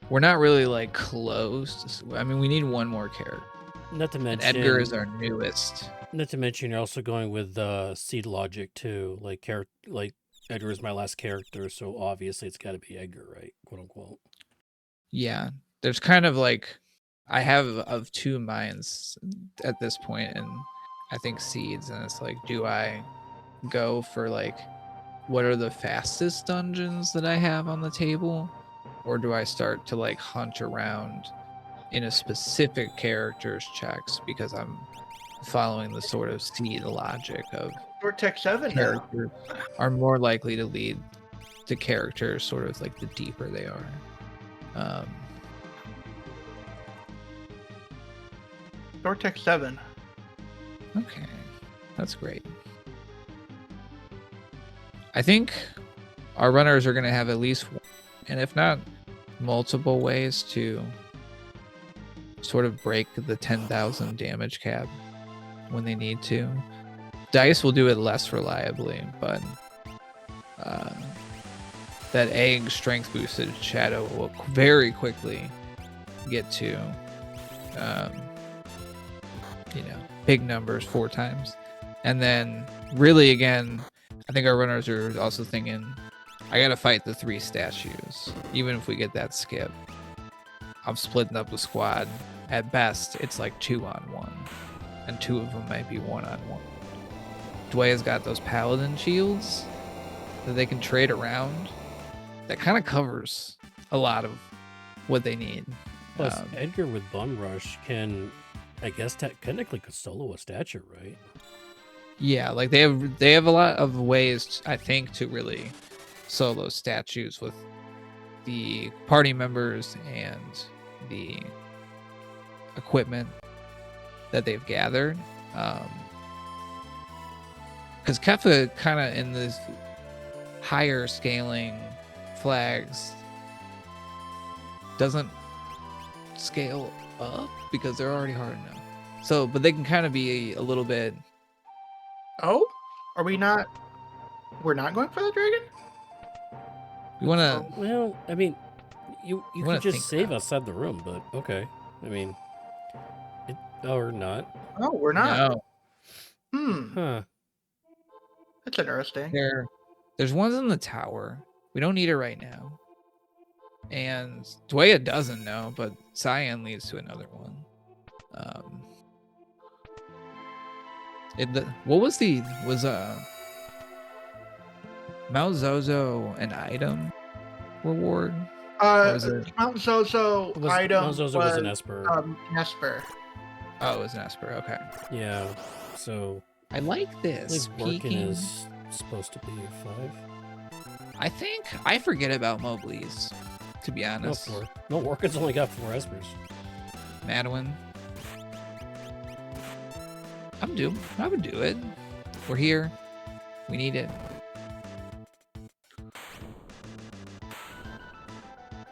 we're not really like close. I mean, we need one more character. Not to mention, and Edgar is our newest. Not to mention, you're also going with seed logic too. Like Edgar is my last character, so obviously it's got to be Edgar, right? Quote unquote. Yeah, there's kind of like I have of two minds at this point, and I think seeds, and it's like, do I go for like what are the fastest dungeons that I have on the table, or do I start to like hunt around in a specific character's checks because I'm following the sort of seed logic of Vortex 7 characters are more likely to lead to characters sort of like the deeper they are. Vortex 7. Okay, that's great. I think our runners are going to have at least one, and if not multiple ways to sort of break the 10,000 damage cap when they need to. Dice will do it less reliably, but that egg strength boosted shadow will very quickly get to big numbers 4 times. And then really again, I think our runners are also thinking, I gotta fight the 3 statues. Even if we get that skip, I'm splitting up the squad. At best, it's like 2-on-1, and 2 of them might be 1-on-1. Dweia's got those paladin shields that they can trade around. That kind of covers a lot of what they need. Plus, Edgar with Bum Rush can, I guess, technically could solo a statue, right? Yeah, like they have a lot of ways, I think, to really solo statues with the party members and the equipment that they've gathered. Because Kefka kind of in this higher scaling flags doesn't scale up because they're already hard enough. So, but they can kind of be a little bit. Oh, are we not? We're not going for the dragon. You want to? Well, I mean, you could just save outside the room, but okay. I mean, or not. No, we're not. No. Huh. That's interesting. There's ones in the tower. We don't need it right now. And Dweia doesn't know, but Cyan leads to another one. Was Mount Zozo an item reward? Mount Zozo item. Mount Zozo was an Esper. An Esper. Oh, it was an Esper. Okay. Yeah. So I like this. I believe Warkin is supposed to be 5. I think I forget about Mowgli's, to be honest. No, Warkin's only got 4 Espers. Madwin. I would do it. We're here. We need it.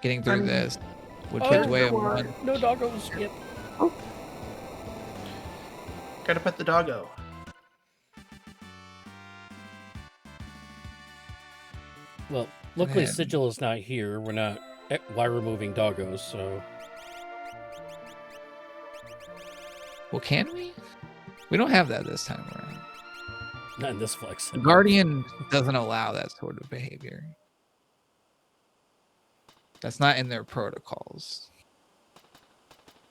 Getting through this would put Dweia 1. No doggo skip. Gotta pet the doggo. Well, luckily then- Sigil is not here. We're not wire removing doggos, so Well, can we? We don't have that this time around. not in this flex. Guardian doesn't allow that sort of behavior. That's not in their protocols.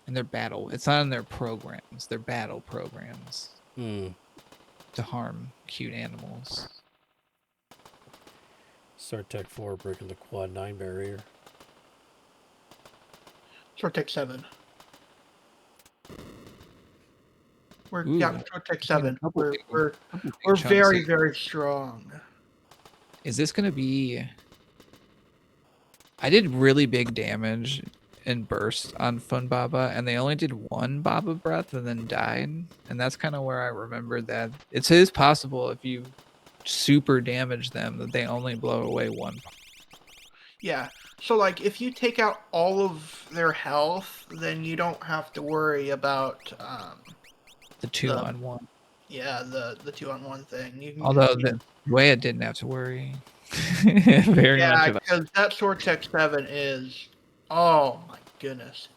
In their battle, it's not in their programs. Their battle programs to harm cute animals. Start Tech 4 breaking the quad 9 barrier. Short Tech 7. We're Ooh, Short Tech 7. We're Couple big we're chunks very, here. very strong. Is this gonna be? I did really big damage in burst on Fun Baba, and they only did one Baba breath and then died. And that's kind of where I remembered that it is possible if you super damage them that they only blow away one. Yeah. So, like, if you take out all of their health, then you don't have to worry about, The 2-on-1. yeah, the 2-on-1 thing. You can Although just, the Dweia didn't have to worry very yeah, much about. because that Sword Tech 7 is, oh my goodness.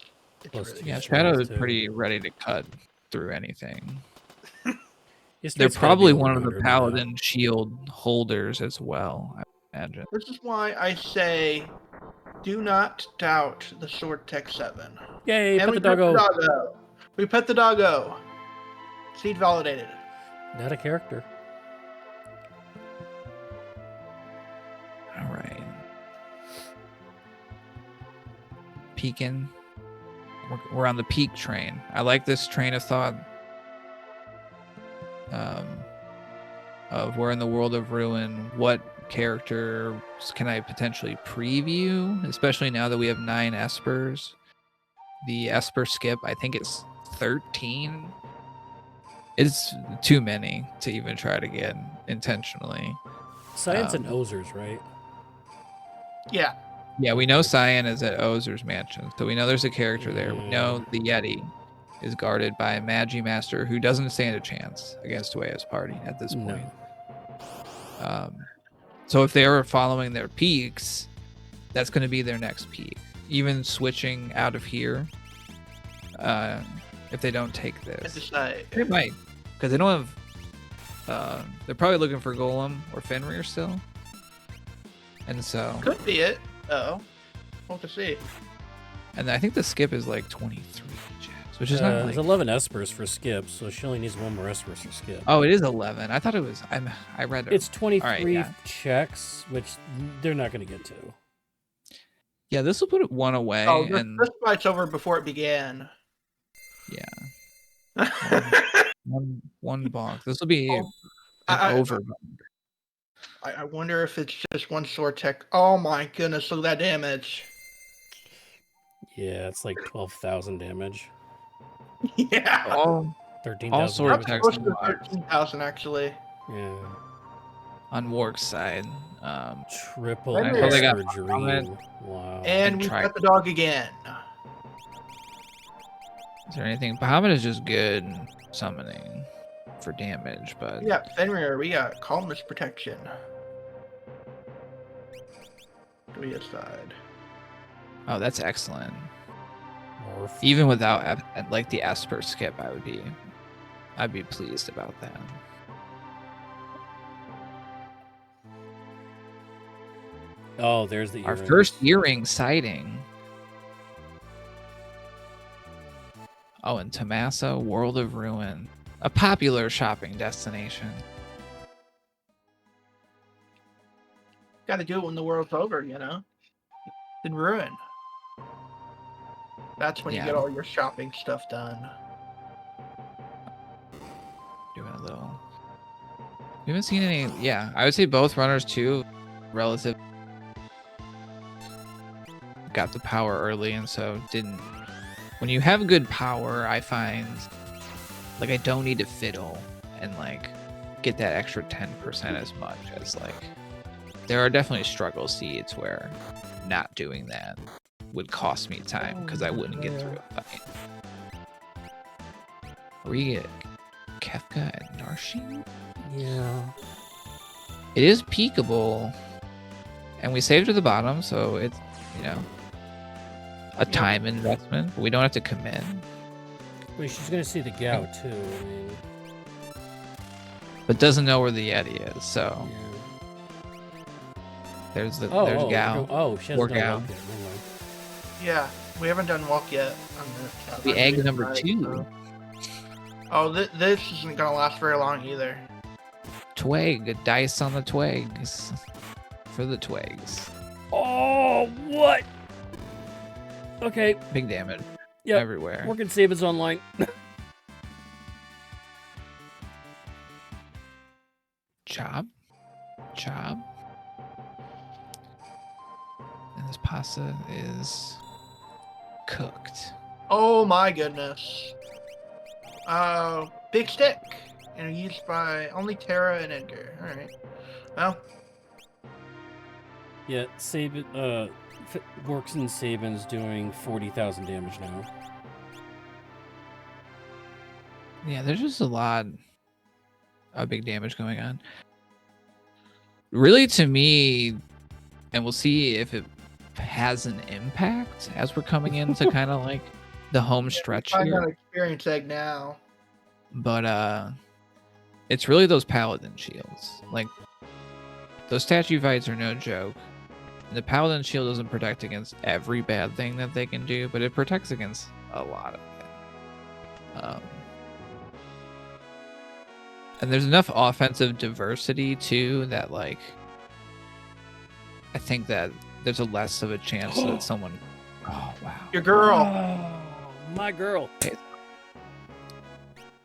It's Plus really two Yeah, good. strength, Shadow is too. pretty ready to cut through anything. His They're strength's gotta be probably over one of the 100 now. paladin shield holders as well, I imagine. This is why I say, do not doubt the Sword Tech 7. Yay, And pet we the pet the doggo. doggo. We pet the doggo. Seed validated. Not a character. All right. Peeking. We're on the peak train. I like this train of thought. Of we're in the world of ruin. What characters can I potentially preview? Especially now that we have 9 Espers. The Esper skip, I think it's 13. It's too many to even try to get intentionally. Science and Um, Ozers, right? Yeah. Yeah, we know Cyan is at Ozer's mansion, so we know there's a character there. We know the Yeti is guarded by a Magi Master who doesn't stand a chance against Dweia's party at this point. No. So if they are following their peaks, that's going to be their next peak. Even switching out of here, if they don't take I this, decide. they might, because they don't have. They're probably looking for Golem or Fenrir still, and so. Could be it. Oh. We'll have to see. And I think the skip is like 23 checks, which is not like. There's 11 Espers for Skip, so she only needs one more Espers for Skip. Oh, it is 11. I thought it was. I read it. It's 23 Alright, yeah. checks, which they're not going to get to. Yeah, this will put it one away, Oh, and this fight's over before it began. yeah, one bonk. This will be an I- over. I wonder if it's just one sword tech. Oh my goodness, look at that damage. Yeah, it's like 12,000 damage. Yeah. All 13,000 sword damage. attacks. Close to 13,000 actually. Yeah. on Wark's side. Triple I know they got Esper comment. Dream. Wow. And we try- got the dog again. Is there anything? Bahamut is just good summoning for damage, but We got Fenrir, we got Calmness Protection. Dweia side. oh, that's excellent. Morph. Even without like the Esper skip, I'd be pleased about that. Oh, there's the Our earrings. first earring sighting. Oh, and Tommaso, World of Ruin, a popular shopping destination. Gotta do it when the world's over, you know? In ruin. That's when you Yeah. get all your shopping stuff done. Doing a little. We haven't seen any. Yeah, I would say both runners too. Relative. Got the power early, and so didn't. When you have good power, I find like I don't need to fiddle and like get that extra 10% as much as like. There are definitely struggle seeds where not doing that would cost me time because I wouldn't get through a fight. We get Kefka and Narshi. Yeah. It is peekable. And we saved at the bottom, so it's, you know, a Yep. time investment. But we don't have to commit. Wait, she's gonna see the Gao too. I mean, But doesn't know where the Yeti is, so yeah. there's Oh, Gao. she Or hasn't done Gao. walk yet. Never mind. Yeah, we haven't done walk yet. On The on egg the number side, 2. so- Oh, this isn't gonna last very long either. Twig. Dice on the twigs. For the twigs. Oh, what? Okay, Big damage. Yep. Everywhere. Warkin Sabin's online. Job. And this pasta is cooked. Oh my goodness. Big stick. And used by only Tara and Edgar. Alright. Well, Yeah, Sabin, Warkin Sabin's doing 40,000 damage now. Yeah, there's just a lot of big damage going on. Really, to me, and we'll see if it has an impact as we're coming into kind of like the home stretch I here. got experience egg now. But it's really those paladin shields. Like, those statue fights are no joke. The paladin shield doesn't protect against every bad thing that they can do, but it protects against a lot of it. And there's enough offensive diversity too that, like, I think that there's a less of a chance that someone. Oh wow! Your girl. Oh, my girl.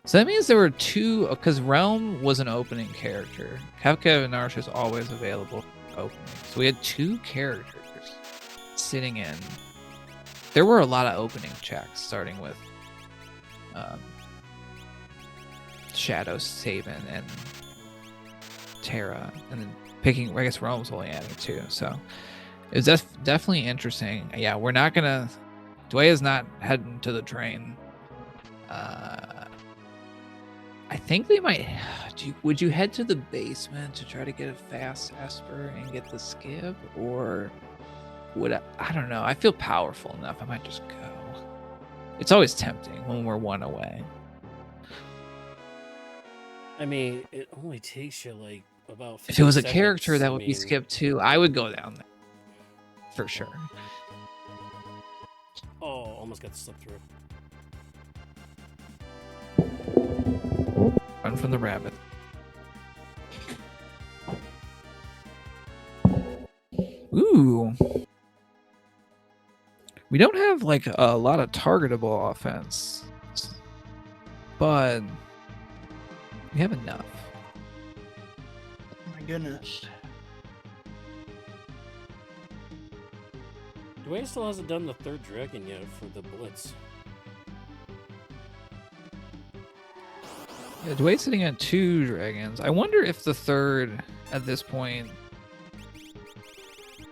So that means there were two, because Realm was an opening character. Kevkev and Arsh is always available opening. So we had 2 characters sitting in. There were a lot of opening checks, starting with Shadow, Sabin, and Terra, and then picking, I guess Realm's only adding 2. So it was definitely interesting. Yeah, we're not going to, Dweia's not heading to the drain. I think they might. Would you head to the basement to try to get a fast Esper and get the skip, or would I don't know. I feel powerful enough. I might just go. It's always tempting when we're 1 away. I mean, it only takes you like about 50 If it was a seconds. character that I would be mean, skipped too, I would go down there for sure. Oh, almost got slipped through. Run from the rabbit. Ooh. We don't have like a lot of targetable offense, but we have enough. My goodness. Dwayne still hasn't done the 3rd dragon yet for the Blitz. Yeah, Dwayne's sitting at 2 dragons. I wonder if the 3rd at this point. I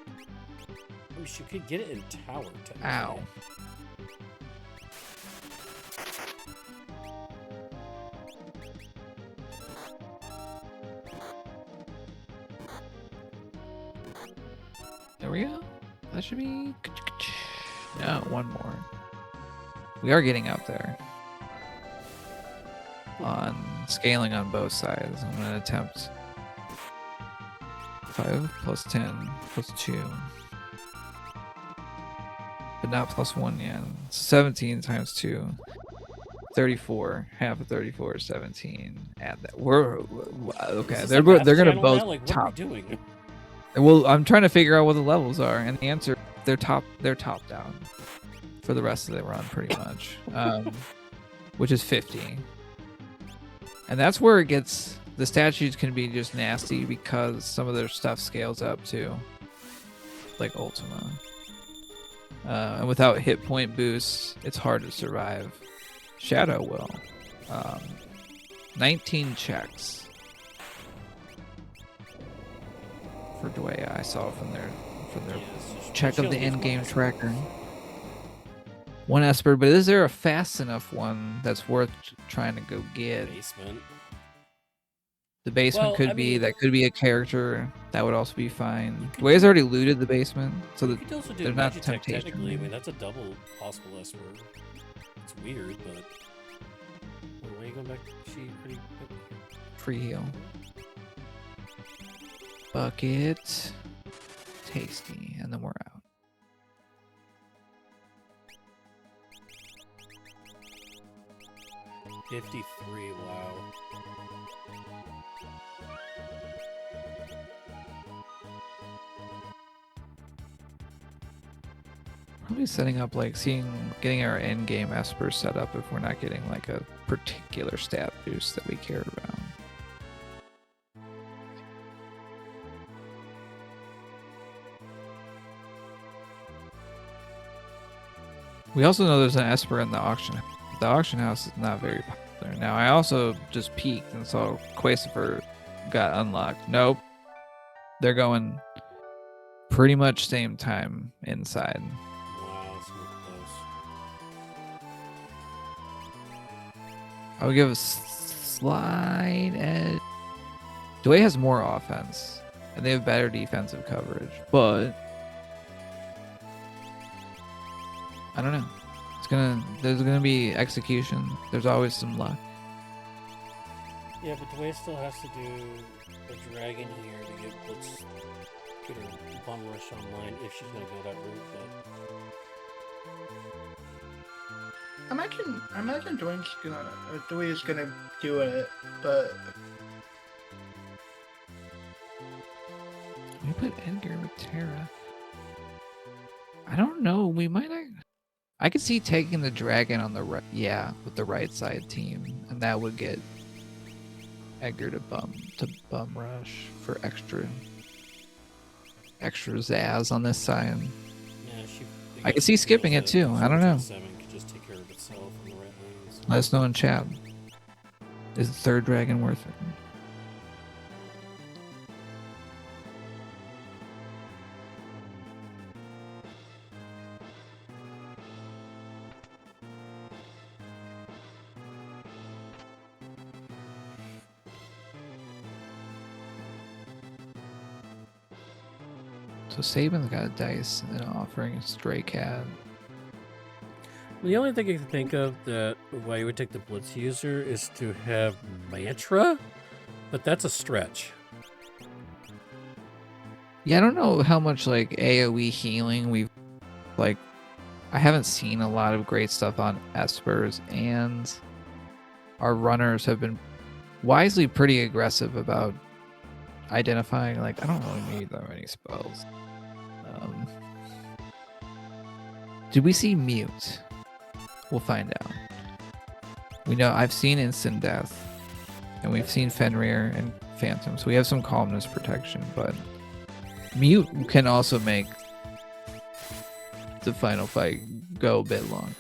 mean, she could get it in tower. Ow. There we go. That should be. No, 1 more. We are getting out there. On scaling on both sides. I'm going to attempt 5 plus 10 plus 2. But not plus 1 yet. 17 times 2. 34. Half of 34 is 17. Add that. We're okay. Is this They're a math gonna channel both now? Like, what top. are we doing? Well, I'm trying to figure out what the levels are, and the answer they're top down for the rest of the run, pretty much, which is 50. And that's where it gets. The statues can be just nasty because some of their stuff scales up too, like Ultima. And without hit point boosts, it's hard to survive. Shadow will. 19 checks for Dweia. I saw from their check of the end game tracker. 1 Esper, but is there a fast enough one that's worth trying to go get? Basement. The basement Well, I could be mean- that could be a character. That would also be fine. could Dweia's do- already looted the basement, so You that could also do there's not Magitech temptation. technically. I mean, that's a double possible Esper. It's weird, but wait, why are you going back? She pretty quick. Free heal. Bucket. Tasty. And then we're out. $53. Wow. Probably setting up like getting our end game Esper set up if we're not getting like a particular stat boost that we cared about. We also know there's an Esper in the auction. The auction house is not very popular. Now I also just peeked and saw Quasifer got unlocked. Nope. They're going pretty much same time inside. Wow, so close. I would give a slight edge. Dweia has more offense, and they have better defensive coverage, but I don't know. There's gonna be execution. There's always some luck. Yeah, but Dweia still has to do a dragon here to get her bum rush online if she's gonna go that route. But I imagine Dweia's gonna do it, but We put Edgar with Terra. I don't know. We might. I could see taking the dragon on the right. Yeah, with the right side team, and that would get Edgar to bum rush for extra zazz on this side. yeah, I could see skipping it too. I don't know. 7 could just take care of itself on the right lanes. Let us know in chat. Is the third dragon worth it? So Saban's got a dice and then offering a stray cat. The only thing I can think of that why you would take the Blitz user is to have Mantra, but that's a stretch. Yeah, I don't know how much like AoE healing we've like. I haven't seen a lot of great stuff on Espers, and our runners have been wisely pretty aggressive about identifying. Like, I don't really need that many spells. Did we see Mute? We'll find out. We know I've seen Instant Death, and we've seen Fenrir and Phantom, so we have some calmness protection, but Mute can also make the final fight go a bit longer.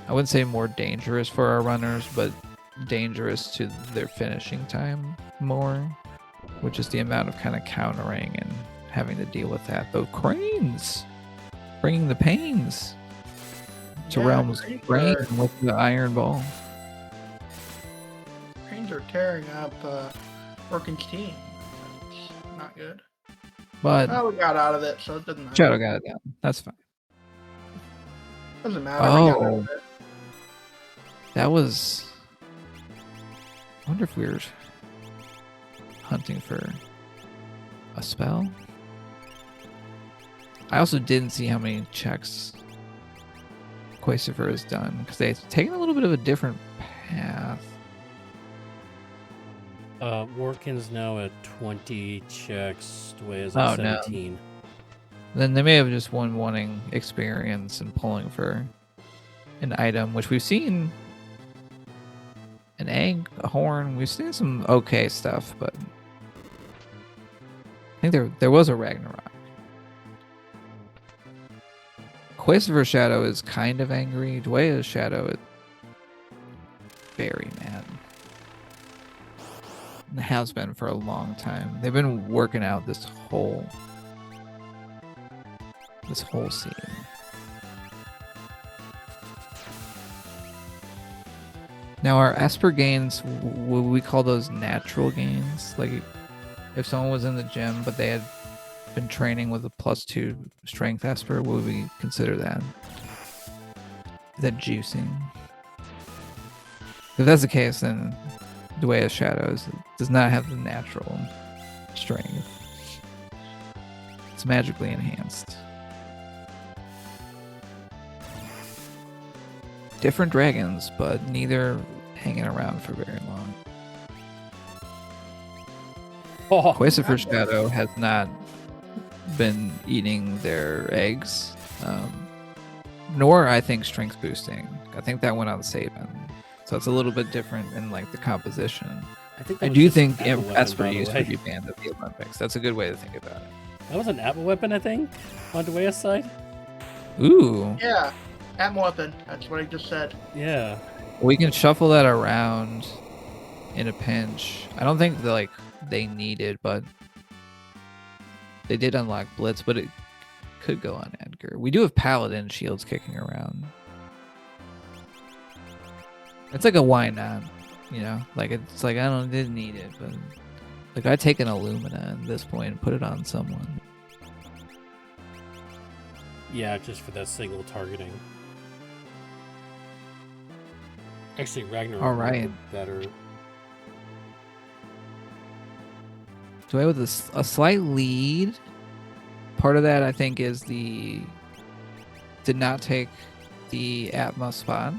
I wouldn't say more dangerous for our runners, but dangerous to their finishing time more, which is the amount of kind of countering and having to deal with that. Though Cranes bringing the pains to Yeah, Realm's Cranes brain are- with the iron ball. Cranes are tearing up Warkin's team. It's not good. But Well, we got out of it, so it doesn't matter. Shadow got it down. That's fine. Doesn't matter. We got out Oh. of it. That was. I wonder if we were hunting for a spell. I also didn't see how many checks Quasifer has done because they've taken a little bit of a different path. Warkin's now at 20 checks. Dweia's Oh, at no. 17. Then they may have just wanting experience and pulling for an item, which we've seen. An egg, a horn. We've seen some okay stuff, but I think there was a Ragnarok. Quasifer's Shadow is kind of angry. Dweia's Shadow is very mad. And has been for a long time. They've been working out this whole scene. Now, our Esper gains, would we call those natural gains? Like, if someone was in the gym, but they had been training with a +2 strength Esper, would we consider that? Is that juicing? If that's the case, then Dweia Shadows does not have the natural strength. It's magically enhanced. Different dragons, but neither hanging around for very long. Oh, Quasifer Shadow has not been eating their eggs, nor I think strength boosting. I think that went on Saban, so it's a little bit different in like the composition. think I that was do just think an apple weapon, Esper by the used way. to be banned at the Olympics. That's a good way to think about it. That was an apple weapon, I think, on Dweia's side. Ooh, Yeah, Atmo weapon. That's what I just said. Yeah. we can shuffle that around in a pinch. I don't think they need it, but they did unlock Blitz, but it could go on Edgar. We do have Paladin shields kicking around. It's like a why not, you know? Like it's like didn't need it, but like I'd take an Illumina at this point and put it on someone. Yeah, just for that single targeting. Actually, Ragnarok All right. would be better. Dweia with a slight lead. Part of that I think is did not take the Atmos spot.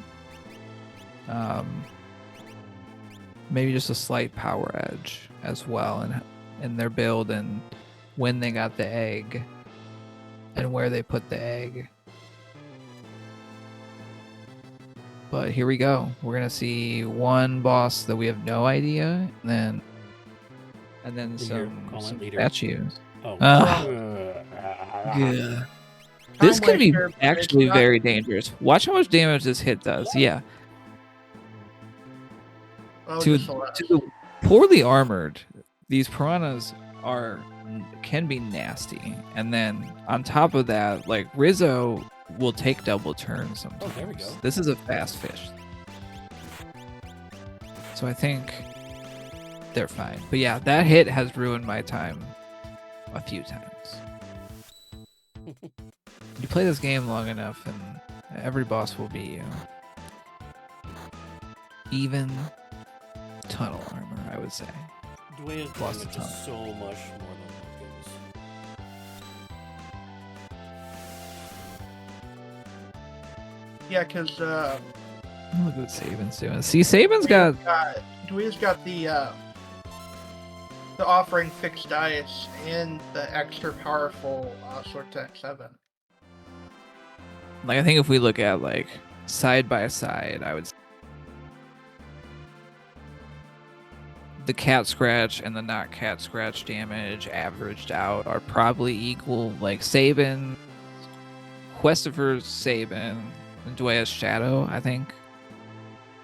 Maybe just a slight power edge as well in their build and when they got the egg and where they put the egg. But here we go. We're gonna see one boss that we have no idea, and then Leader, some call it leader. statues. Oh. Yeah. This Time could be waster, but it's actually not- very dangerous. Watch how much damage this hit does. Yeah. Oh, To just Celeste. the poorly armored, these piranhas can be nasty. And then on top of that, like Rizzo will take double turns sometimes. Oh, there we go. This is a fast fish. So I think they're fine. But yeah, that hit has ruined my time a few times. You play this game long enough and every boss will be even tunnel armor, I would say. Dweia's Lost damage a ton. is so much more than Warkin's. Yeah, because Look what Saban's doing. See, Saban's got Dwea's got the offering fixed dice and the extra powerful Sword Tech 7. like I think if we look at like side by side, I would say the cat scratch and the not cat scratch damage averaged out are probably equal. Like Saban, Questifer's Saban, and Dweia's Shadow, I think,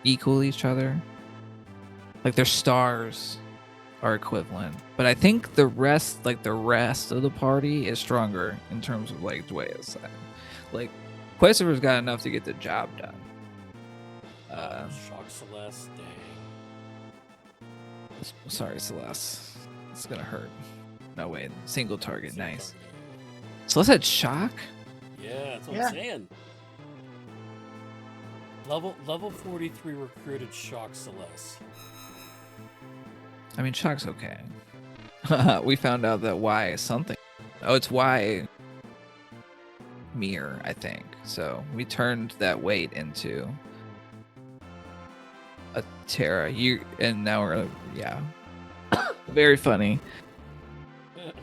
equal each other. Like their stars are equivalent, but I think the rest of the party is stronger in terms of like Dweia's side. Like Questifer's got enough to get the job done. Shock Celeste, dang. Sorry, Celeste. It's gonna hurt. No way. Single target. Single Nice. target. Celeste had shock? Yeah, that's what Yeah. I'm saying. Level 43 recruited Shock Celeste. I mean, shock's okay. We found out that Y is something. Oh, it's Y mirror, I think. So we turned that weight into a Terra. And now we're yeah. Very funny.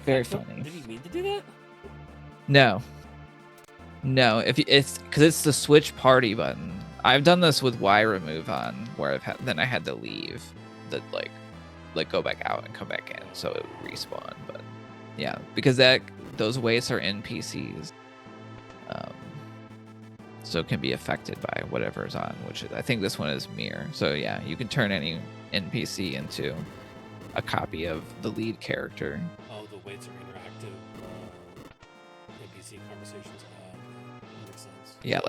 Very funny. Did he mean to do that? No. If it's because it's the switch party button. I've done this with Y remove on, where then I had to leave the like go back out and come back in, so it would respawn. But yeah, because those weights are NPCs, so it can be affected by whatever is on. Which I think this one is mirror. So yeah, you can turn any NPC into a copy of the lead character. Oh, the weights are interactive. NPC conversations. makes sense. Yeah,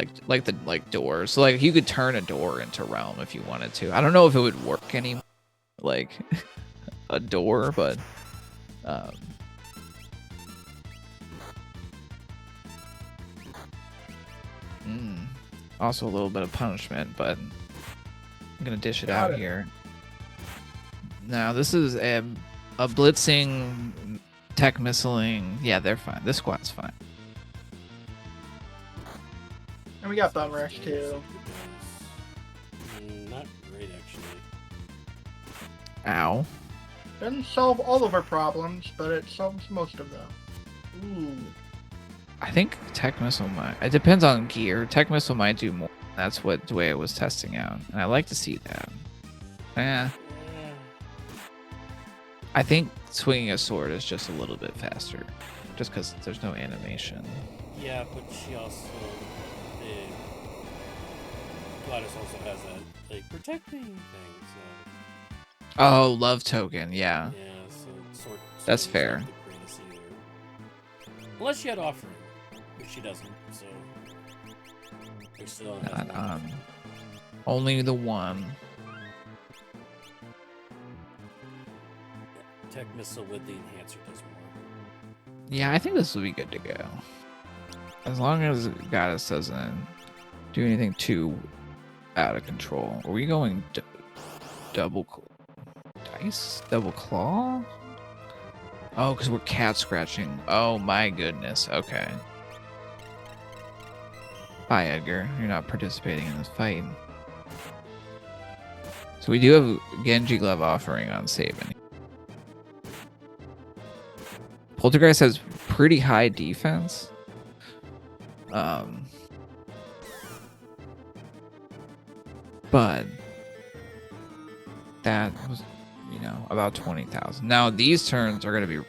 like doors. So like you could turn a door into realm if you wanted to. I don't know if it would work any like a door, but also a little bit of punishment, but I'm gonna dish it out here. Now this is a blitzing, tech missiling. Yeah, they're fine. This squad's fine. And we got Bum Rush too. Not great, actually. Ow. Doesn't solve all of our problems, but it solves most of them. Ooh. I think tech missile might. It depends on gear. Tech missile might do more. That's what Dweia was testing out, and I like to see that. Yeah. I think swinging a sword is just a little bit faster, just because there's no animation. Yeah, but she also, Gladys also has that like protecting thing. So. Oh, love token. Yeah. Yeah, so sword. That's fair. Not the greatest either. Unless she had offering, which she doesn't. So. We still have Not, only the one. Tech missile with the enhancer does more. Yeah, I think this will be good to go. As long as Goddess doesn't do anything too out of control. Are we going double dice? Double claw? Oh, because we're cat scratching. Oh my goodness. Okay. Bye, Edgar. You're not participating in this fight. So we do have Genji Glove offering on Sabin. Poltergeist has pretty high defense. But that was, about 20,000. Now these turns are going to be.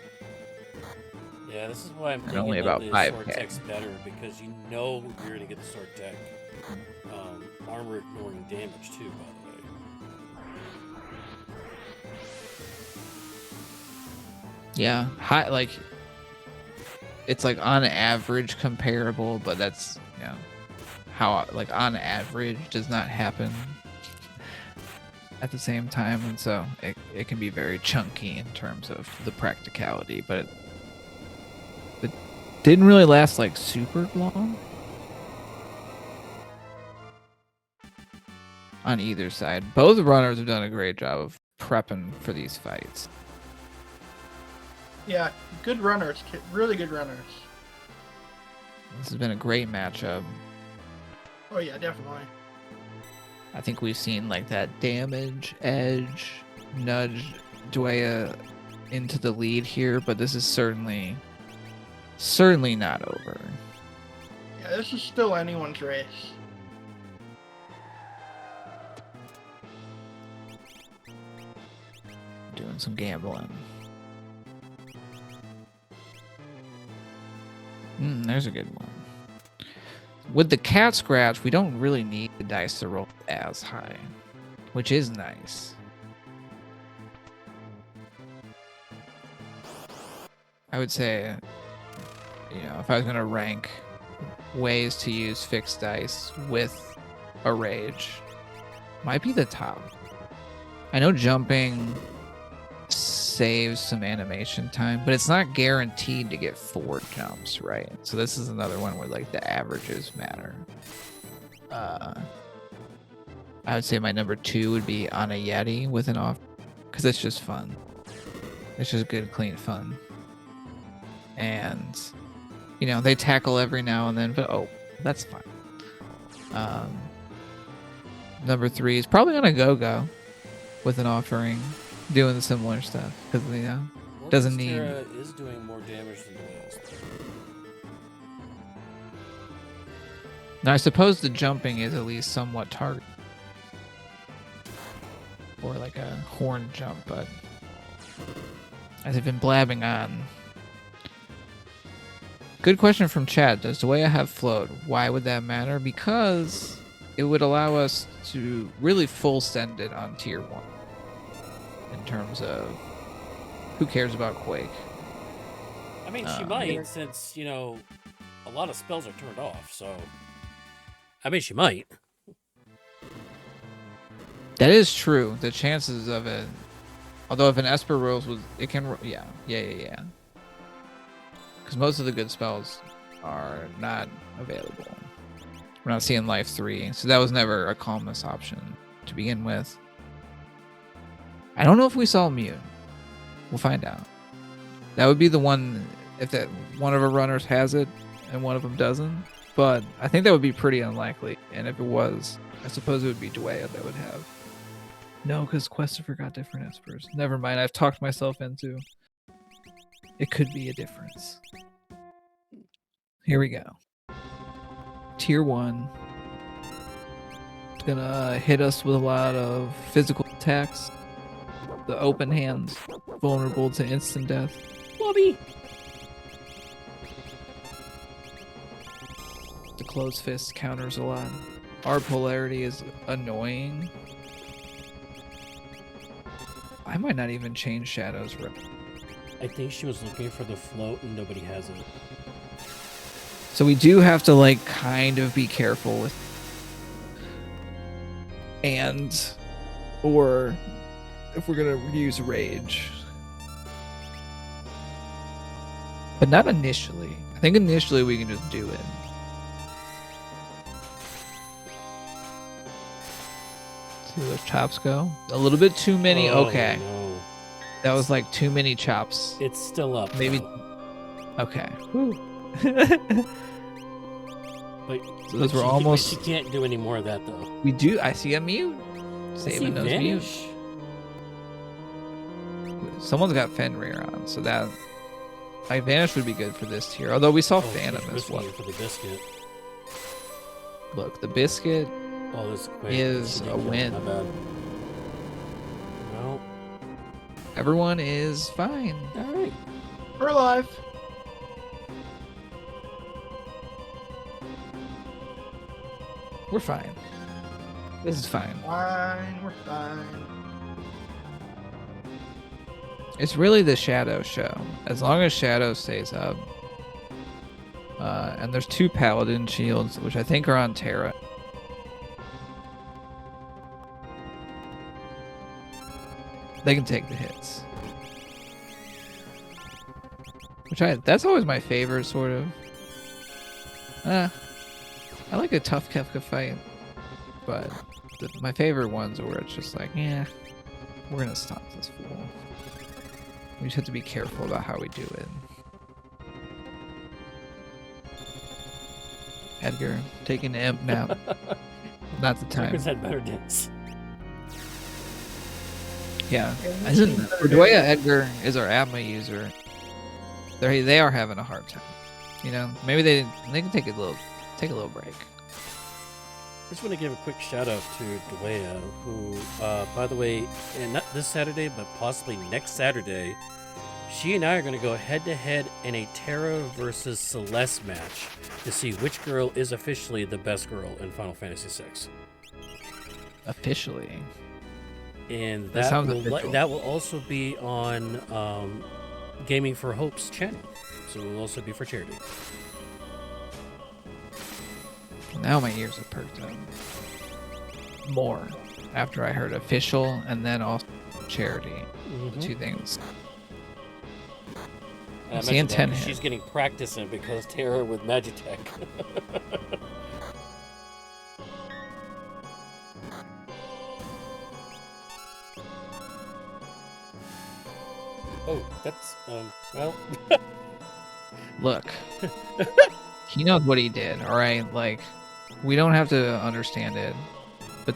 Yeah, this is why I'm thinking only about about the 5K. sword tech's better, because you know you're going to get the sword tech. Armor ignoring damage too, by the way. Yeah, high, like it's like on average comparable, but that's how like on average does not happen at the same time, and so it can be very chunky in terms of the practicality, but it didn't really last like super long on either side. Both runners have done a great job of prepping for these fights. Yeah, good runners, really good runners. This has been a great matchup. Oh yeah, definitely. I think we've seen like that damage edge nudge Dweia into the lead here, but this is certainly not over. Yeah, this is still anyone's race. Doing some gambling. There's a good one. With the cat scratch, we don't really need the dice to roll as high, which is nice. I would say, if I was going to rank ways to use fixed dice with a rage, might be the top. I know jumping saves some animation time, but it's not guaranteed to get 4 jumps, right? So this is another one where like the averages matter. I would say my number 2 would be on a Yeti with an off, because it's just fun. It's just good, clean fun. And they tackle every now and then, but that's fine. Number 3 is probably on a go-go with an offering, doing similar stuff, because doesn't need. Terra is doing more damage than Dweia. Now I suppose the jumping is at least somewhat target, or like a horn jump, but as I've been blabbing on. Good question from chat. Does Dweia have float? Why would that matter? Because it would allow us to really full send it on tier 1. In terms of who cares about Quake. I mean, she might, since, a lot of spells are turned off, so I mean she might. That is true. The chances of it, although if an Esper rolls with it can, yeah. Because most of the good spells are not available. We're not seeing Life 3, so that was never a calmness option to begin with. I don't know if we saw Mute. We'll find out. That would be the one if that one of our runners has it and one of them doesn't. But I think that would be pretty unlikely. And if it was, I suppose it would be Dweia that would have. No, because Questifer got different Espers. Never mind, I've talked myself into. It could be a difference. Here we go. Tier 1. It's gonna hit us with a lot of physical attacks. The open hands, vulnerable to instant death. Bobby! The closed fist counters a lot. Our polarity is annoying. I might not even change Shadow's rep. I think she was looking for the float and nobody has it. So we do have to like kind of be careful with or if we're gonna use rage. But not initially. I think initially we can just do it. See where those chops go? A little bit too many. Oh, okay. No. That was like too many chops. It's still up. Maybe. Though. Okay. But So those but were she, almost. But she can't do any more of that though. We do. I see a mute. I see Saving those mute. Vanish. Someone's got Fenrir on, so that like Vanish would be good for this tier. Although we saw Oh, Phantom she's as risking well. it for the biscuit. Look, the biscuit Oh, this is a win. My bad. No. Everyone is fine. All right. We're alive. We're fine. This is fine. Fine, we're fine. It's really the Shadow show. As long as Shadow stays up. And there's 2 Paladin shields, which I think are on Terra. They can take the hits. That's always my favorite, sort of. I like a tough Kefka fight. But my favorite ones are where it's just like, yeah, we're gonna stop this fool. We just have to be careful about how we do it. Edgar, taking an imp nap. Not the time. Edgar's had better days. Yeah. For Dweia, Edgar is our Atma user. They are having a hard time. You know, maybe they can take a little break. I just want to give a quick shout out to Dweia, who, by the way, and not this Saturday, but possibly next Saturday, she and I are going to go head to head in a Terra versus Celeste match to see which girl is officially the best girl in Final Fantasy VI. Officially. And That sounds will, official. that will also be on Gaming for Hope's channel. So it will also be for charity. Now my ears are perked up. More. After I heard official and then also charity. The 2 things. I I'm seeing mentioned that 10 hit. she's getting practice in because Terra with Magitech. Oh, that's well. Look. He knows what he did, alright? Like, we don't have to understand it. But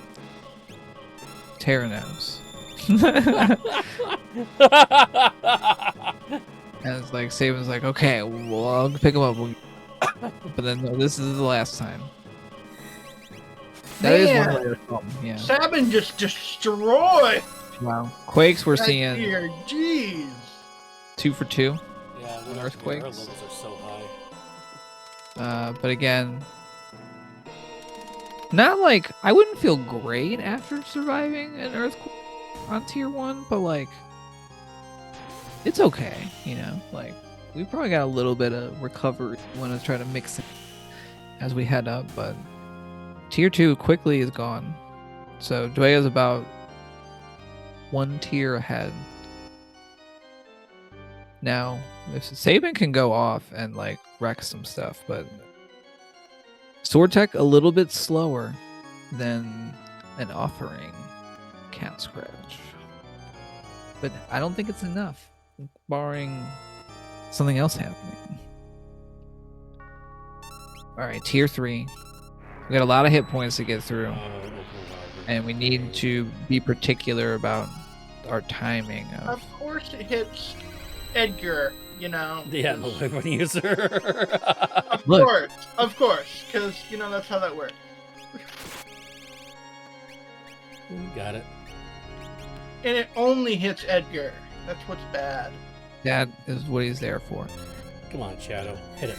Terra knows. And it's like Saban's like, okay, well, I'll pick him up. But then no, this is the last time. That is Man. one way to film. Yeah. Sabin just destroyed Wow. Quakes we're that seeing here. Jeez. 2 for 2. Yeah, when Earthquakes. our levels are so high. But again, not like I wouldn't feel great after surviving an earthquake on tier 1, but like it's okay, you know. Like we probably got a little bit of recovery. Want to try to mix it. as we head up, but tier 2 quickly is gone. So Dweia is about 1 tier ahead. Now, if Saban can go off and like wreck some stuff, but Sword Tech a little bit slower than an offering Cat Scratch. But I don't think it's enough, barring something else happening. Alright, tier 3. We got a lot of hit points to get through. And we need to be particular about our timing. Of course it hits Edgar, you know. Yeah, the weapon user. Of course, because, you know, that's how that works. Got it. And it only hits Edgar. That's what's bad. That is what he's there for. Come on, Shadow. Hit it.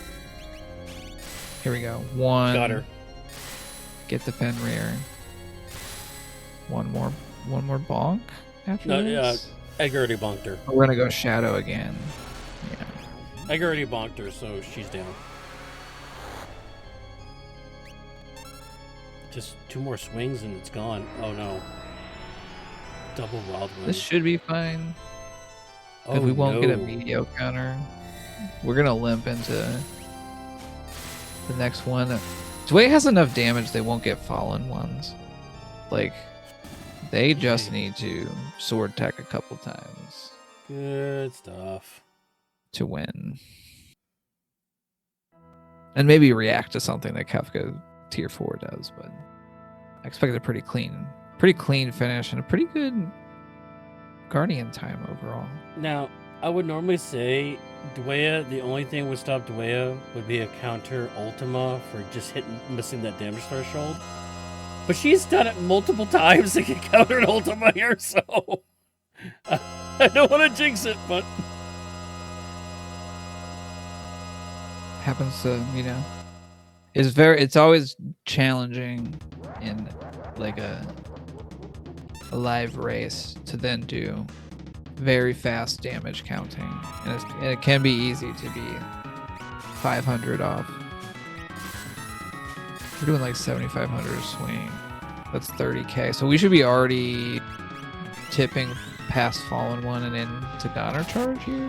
Here we go. 1. Got her. Get the Fenrir. One more bonk after this? Edgar already bonked her. We're gonna go Shadow again. Yeah. Edgar already bonked her, so she's down. Just 2 more swings and it's gone. Oh no. Double wild wind. This should be fine. Oh, If we won't get a no. meteor counter, we're gonna limp into the next one. Dweia has enough damage they won't get fallen ones. Like, they just need to sword tech a couple times Good stuff. to win. And maybe react to something that Kefka tier 4 does, but I expect a pretty clean finish and a pretty good Guardian time overall. Now, I would normally say Dweia, the only thing would stop Dweia would be a counter Ultima for just missing that damage threshold. But she's done it multiple times to get countered Ultima here, so I don't want to jinx it, but Happens to, you know, it's always challenging in like a live race to then do very fast damage counting, and it can be easy to be 500 off. We're doing like 7,500 a swing. That's 30k. So we should be already tipping past Fallen One and into Goner Charge here.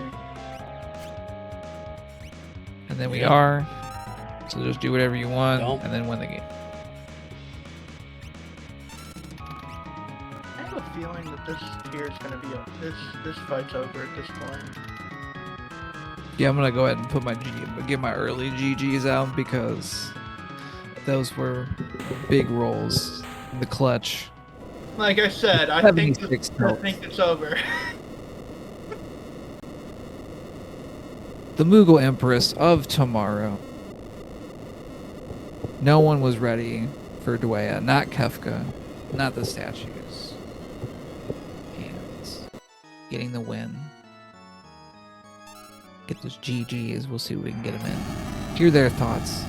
And then we are. So just do whatever you want and then win the game. I have a feeling that this tier is going to be this fight's over at this point. Yeah, I'm gonna go ahead and get my early GGs out because those were big rolls in the clutch. Like I said, I think it's over. The Moogle Empress of tomorrow. No one was ready for Dweia, not Kefka, not the statues. And getting the win. Get those GGs, we'll see if we can get them in. Hear their thoughts.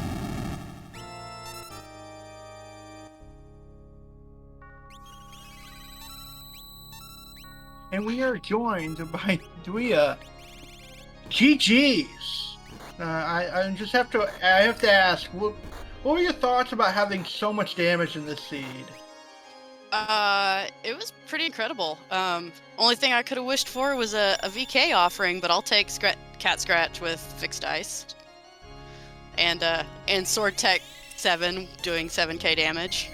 And we are joined by Dweia. GG's. I have to ask, what were your thoughts about having so much damage in this seed? It was pretty incredible. Only thing I could have wished for was a VK offering, but I'll take Cat Scratch with fixed ice. And Sword Tech 7 doing 7k damage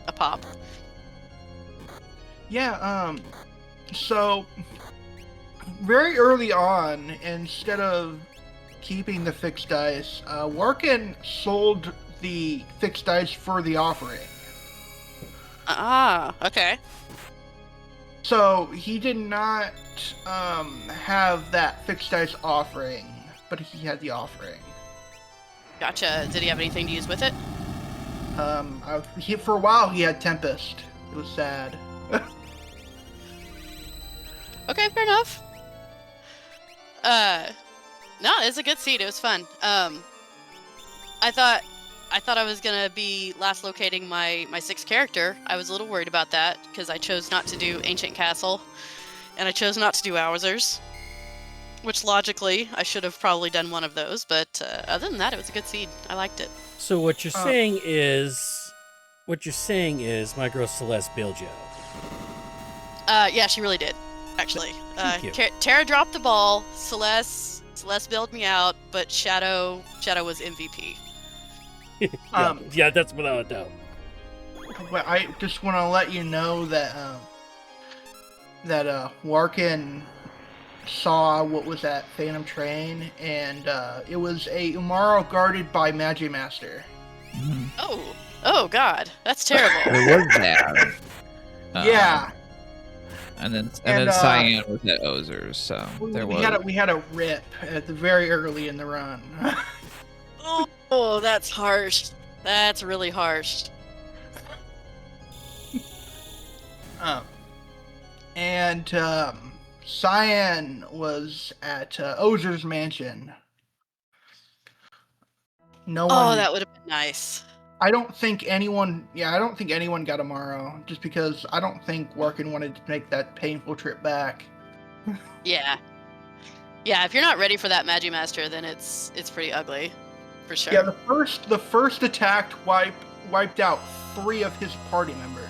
a pop. Yeah, so very early on, instead of keeping the fixed dice, Warkin sold the fixed dice for the offering. Ah, okay. So he did not have that fixed dice offering, but he had the offering. Gotcha. Did he have anything to use with it? For a while he had Tempest. It was sad. Okay, fair enough. No, it's a good seed. It was fun. I thought I was gonna be last locating my 6th character. I was a little worried about that because I chose not to do Ancient Castle, and I chose not to do Owzers. which logically I should have probably done one of those, but other than that, it was a good seed. I liked it. So what you're saying is my girl Celeste bailed you out. Yeah, she really did, actually. Thank you. Tara dropped the ball. Celeste bailed me out, but Shadow was MVP. Yeah, that's without a doubt. But I just want to let you know that Warkin saw what was at Phantom Train, and it was a Umaro guarded by Magi Master. Oh God, that's terrible. It was bad. Yeah. And then Cyan was at Ozer's, so we had a rip at the very early in the run. Oh, that's harsh. That's really harsh. And Cyan was at Ozer's mansion. No one. Oh, that would have been nice. I don't think anyone got Amaro, just because I don't think Warkin wanted to make that painful trip back. Yeah. Yeah, if you're not ready for that Magi Master, then it's pretty ugly, for sure. Yeah, the first attack wiped out 3 of his party members.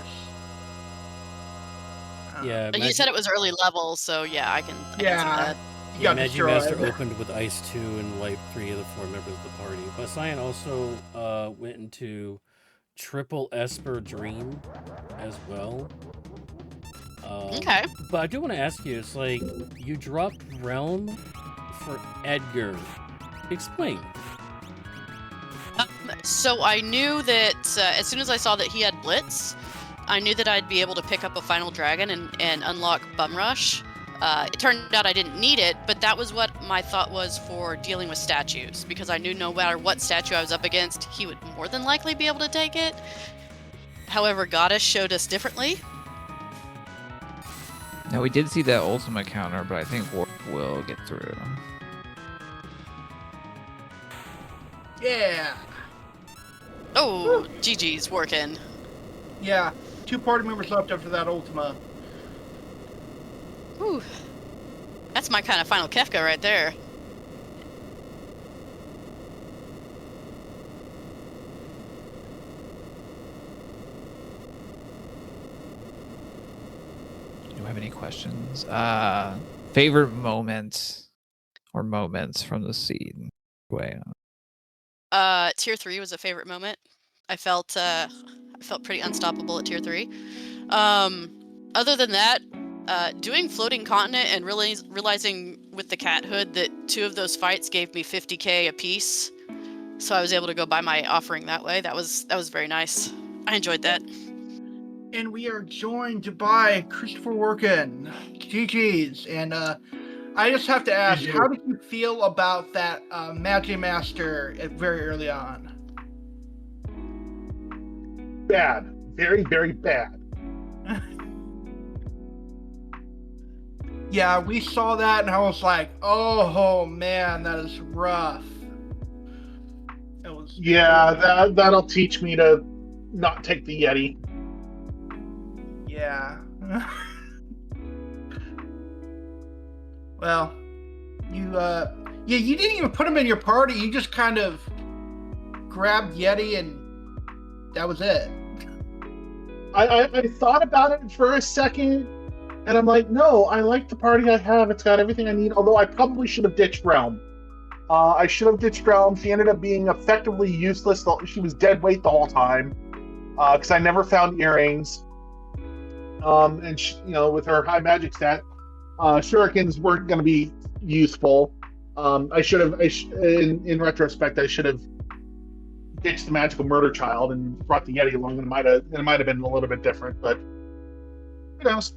Yeah, You said it was early level, so yeah, I can see that. Yeah, Magi Master opened with Ice 2 and wiped 3 of the 4 members of the party. But Cyan also went into triple Esper Dream as well. Okay. But I do want to ask you, it's like, you dropped Realm for Edgar. Explain. So I knew that as soon as I saw that he had Blitz, I knew that I'd be able to pick up a Final Dragon and unlock Bum Rush. It turned out I didn't need it, but that was what my thought was for dealing with statues, because I knew no matter what statue I was up against, he would more than likely be able to take it. However, Goddess showed us differently. Now, we did see that Ultima counter, but I think Warp will get through. Yeah. Oh, GG's Warkin. Yeah, 2 party members left after that Ultima. Whew. That's my kind of final Kefka right there. Do you have any questions? Favorite moment or moments from the seed? Dweia. Tier 3 was a favorite moment. I felt pretty unstoppable at tier 3. Other than that, doing Floating Continent and realizing with the cat hood that 2 of those fights gave me 50k a piece, so I was able to go buy my offering that way. That was very nice. I enjoyed that. And we are joined by Christopher Warkin. GG's. And I just have to ask, how did you feel about that Magi Master very early on? Bad. Very, very bad. Yeah, we saw that and I was like, oh man, that is rough. That'll teach me to not take the Yeti. Yeah. Well, you didn't even put him in your party. You just kind of grabbed Yeti and that was it. I thought about it for a second, and I'm like, no, I like the party I have. It's got everything I need, although I probably should have ditched Realm. I should have ditched Realm. She ended up being effectively useless. She was dead weight the whole time, because I never found earrings. And she, with her high magic stat, shurikens weren't going to be useful. I should have, in retrospect, I should have ditched the magical murder child and brought the Yeti along, and it might have been a little bit different, but who knows?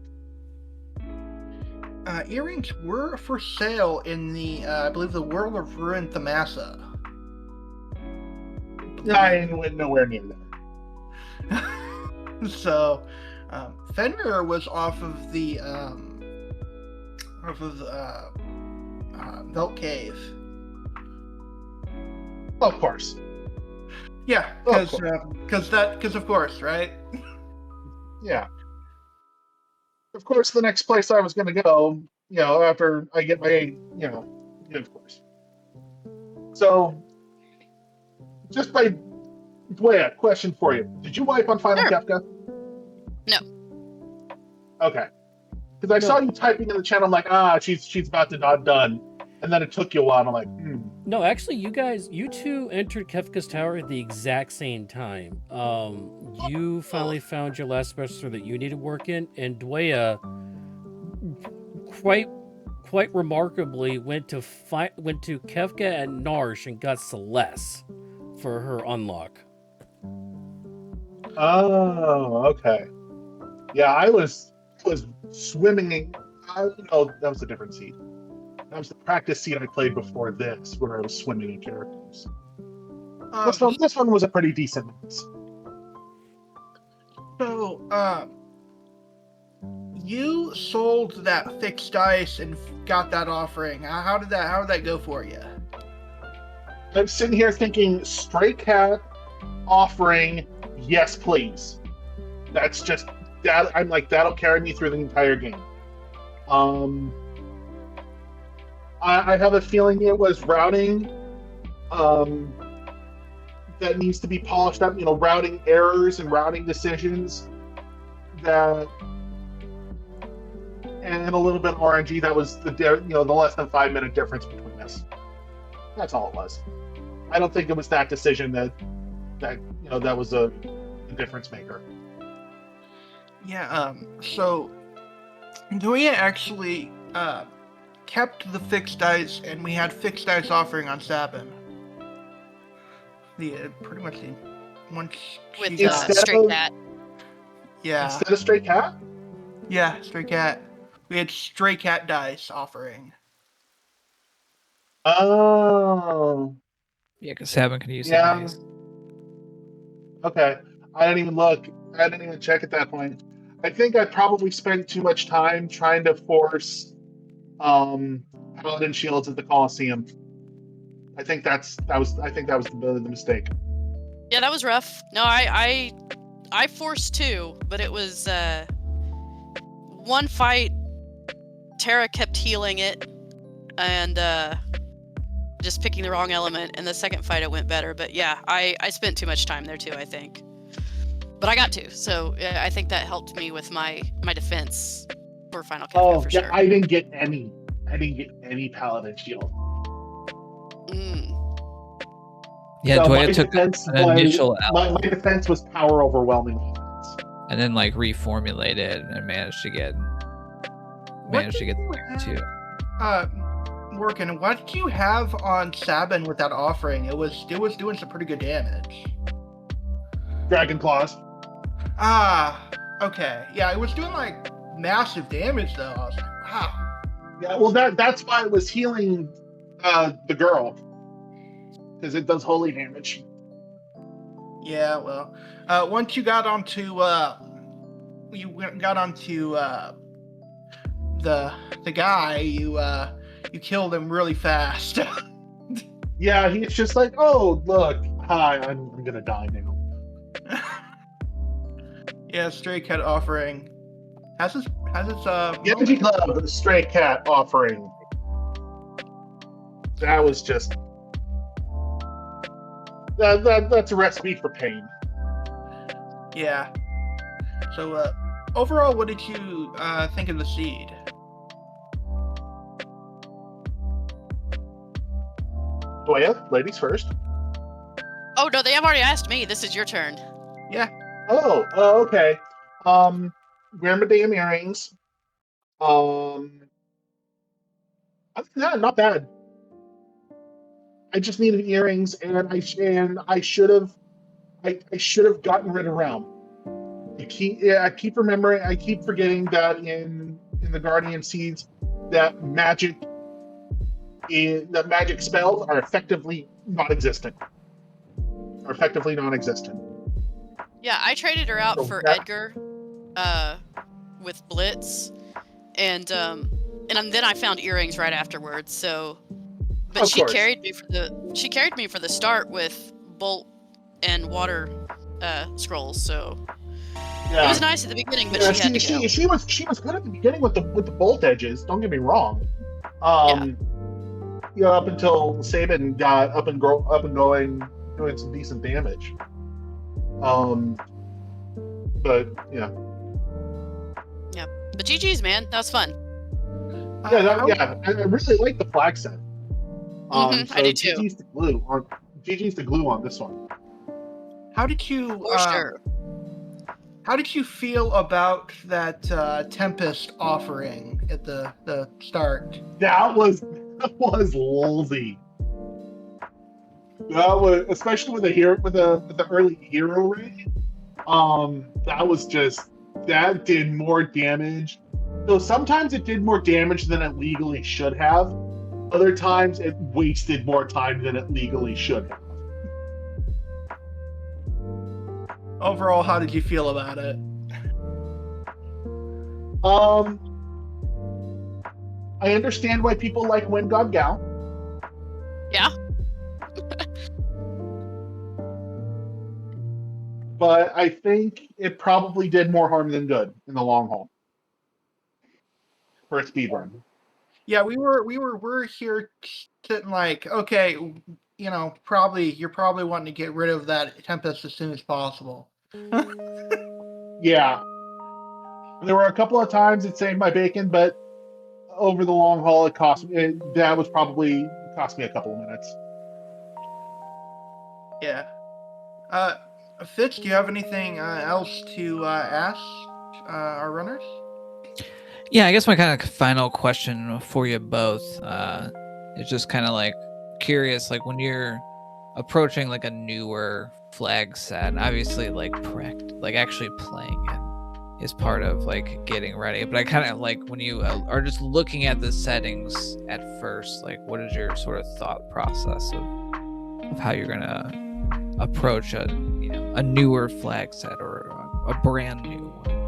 Earrings were for sale in the, I believe, the World of Ruin Thamasa. I went nowhere near that. So, Fenrir was off of the Velt Cave. Of course. Yeah, because of course, right? Yeah. Of course, the next place I was going to go, after I get my, of course. So, just by Dweia, question for you: did you wipe on Final Sure. Kefka? No. Okay. Because I saw you typing in the chat. I'm like, she's about to not done, and then it took you a while. And I'm like, No, actually, you two entered Kefka's Tower at the exact same time. You finally found your last specialist that you needed work in, and Dweia, quite remarkably, went to Kefka and Narsh and got Celeste for her unlock. Oh, okay. Yeah, I was swimming in. That was a different seat. That was the practice seat I played before this, where I was swimming in characters. This one was a pretty decent mix. So, you sold that fixed dice and got that offering. How did that go for you? I'm sitting here thinking, Stray Cat offering, yes, please. That's just that. I'm like, that'll carry me through the entire game. I have a feeling it was routing that needs to be polished up. Routing errors and routing decisions that, and a little bit of RNG. That was the less than 5 minute difference between us. That's all it was. I don't think it was that decision that was a difference maker. Yeah. So, Dweia actually kept the fixed dice, and we had fixed dice offering on Sabin. Pretty much once With she got, Stray Cat. yeah, Instead of Stray Cat? yeah, Stray Cat. We had Stray Cat dice offering. Oh. Yeah, because Sabin can use Yeah. the dice. Okay. I didn't even look. I didn't even check at that point. I think I probably spent too much time trying to force Paladin shields at the Colosseum. I think that was the mistake. Yeah, that was rough. No, I forced two, but it was one fight. Terra kept healing it, and just picking the wrong element. And the second fight, it went better. But yeah, I spent too much time there too, I think. But I got to, so I think that helped me with my defense for Final Kefka for sure. I didn't get any Paladin shield. Yeah, So Dweia took an initial my defense was power overwhelming offense. and then like reformulated and managed to get there too. Working. What did you have on Sabin with that offering? It was doing some pretty good damage. Dragon Claws. Okay. Yeah, it was doing like massive damage though. I was like, wow. Yeah, well that's why it was healing the girl. Because it does holy damage. Yeah, well, once you got onto the guy, you killed him really fast. Yeah, he's just like, oh look, hi, I'm gonna die now. Yeah, Stray Cat offering has its Genji Club, the Stray Cat offering. That was just that's a recipe for pain. Yeah. So overall, what did you think of the seed? Dweia, ladies first. Oh no, they have already asked me. This is your turn. Yeah. Oh, okay. Grandmadame earrings. Other than that, not bad. I just needed earrings, and I should have gotten rid of Realm. I keep forgetting that in the Guardian Seeds that magic spells are effectively non-existent. Yeah, I traded her out for Edgar, with Blitz, and then I found earrings right afterwards. So, but she carried me for the start with Bolt and Water scrolls. So, Yeah. It was nice at the beginning, but Yeah, she had to go. she was good at the beginning with the bolt edges. Don't get me wrong. You know, up until Saban got up and going, doing some decent damage. But yeah. Yeah. But GG's, man. That was fun. I really like the flag set. I do too. GG's the glue on this one. How did you For sure. How did you feel about that Tempest offering at the start? That was lousy. That was, especially with the early hero raid. That did more damage. So sometimes it did more damage than it legally should have. Other times it wasted more time than it legally should have. Overall, how did you feel about it? I understand why people like Wind God Gal. Yeah. But I think it probably did more harm than good in the long haul for a speedrun. Yeah, we're here sitting like, okay, you know, you're probably wanting to get rid of that Tempest as soon as possible. Yeah. There were a couple of times it saved my bacon, but over the long haul, that was probably cost me a couple of minutes. Yeah. Fitz, do you have anything else to ask our runners? Yeah, I guess my kind of final question for you both is just kind of like curious, like when you're approaching like a newer flag set, obviously like actually playing it is part of like getting ready. But I kind of like when you are just looking at the settings at first, like what is your sort of thought process of how you're gonna approach a newer flag set or a brand new one?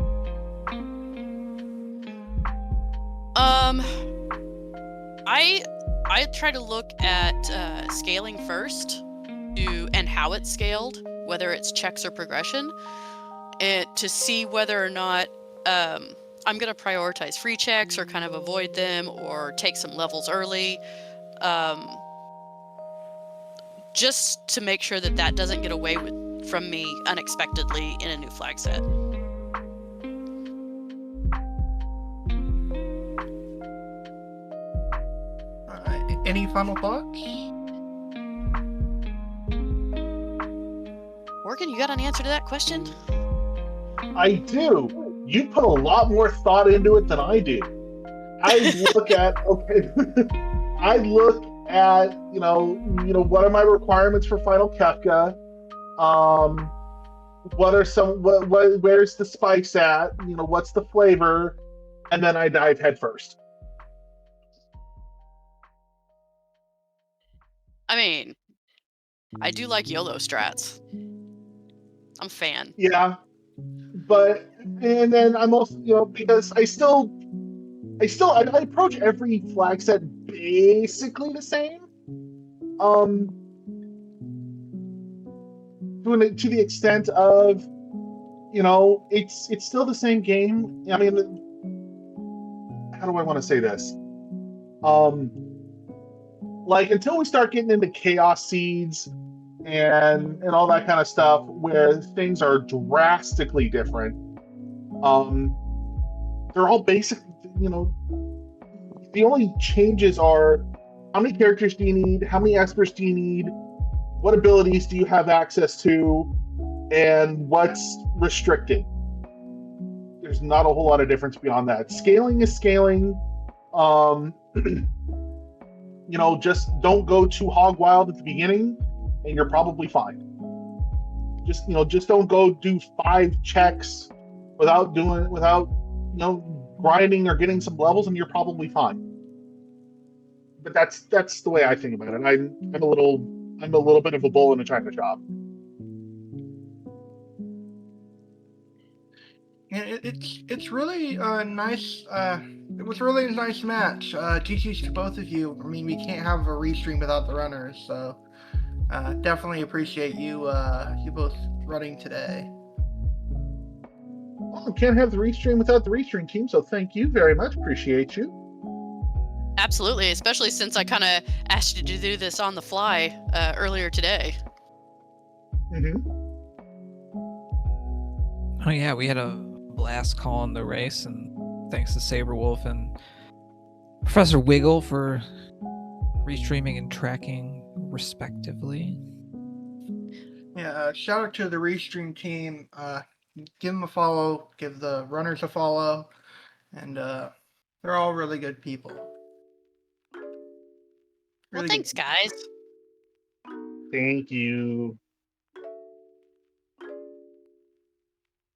I try to look at scaling first and how it's scaled, whether it's checks or progression, and to see whether or not I'm going to prioritize free checks or kind of avoid them or take some levels early, just to make sure that doesn't get away from me unexpectedly in a new flag set. Any final thoughts? Warkin, you got an answer to that question? I do. You put a lot more thought into it than I do. I look at what are my requirements for Final Kefka? Where's the spice at? What's the flavor? And then I dive headfirst. I mean, I do like YOLO strats. I'm a fan. Yeah, and then I'm also, because I approach every flag set basically the same. To the extent of, it's still the same game. I mean, how do I want to say this? Like until we start getting into Chaos Seeds and all that kind of stuff, where things are drastically different. They're all basic. The only changes are how many characters do you need, how many espers do you need, what abilities do you have access to, and what's restricted. There's not a whole lot of difference beyond that. Scaling is scaling. Just don't go too hog wild at the beginning, and you're probably fine. Just don't go do 5 checks without grinding or getting some levels, and you're probably fine. But that's the way I think about it. I'm a little bit of a bull in a china shop. Yeah, it's really nice. It was really a nice match. GG's to both of you. I mean, we can't have a restream without the runners, so definitely appreciate you both running today. Well, can't have the restream without the restream team, so thank you very much. Appreciate you. Absolutely, especially since I kind of asked you to do this on the fly earlier today. Oh yeah, we had a blast calling the race, and thanks to Saberwolf and Professor Wiggle for restreaming and tracking respectively. Yeah, shout out to the Restream team. Give them a follow, give the runners a follow, and they're all really good people. Well, Really thanks, good. guys. Thank you.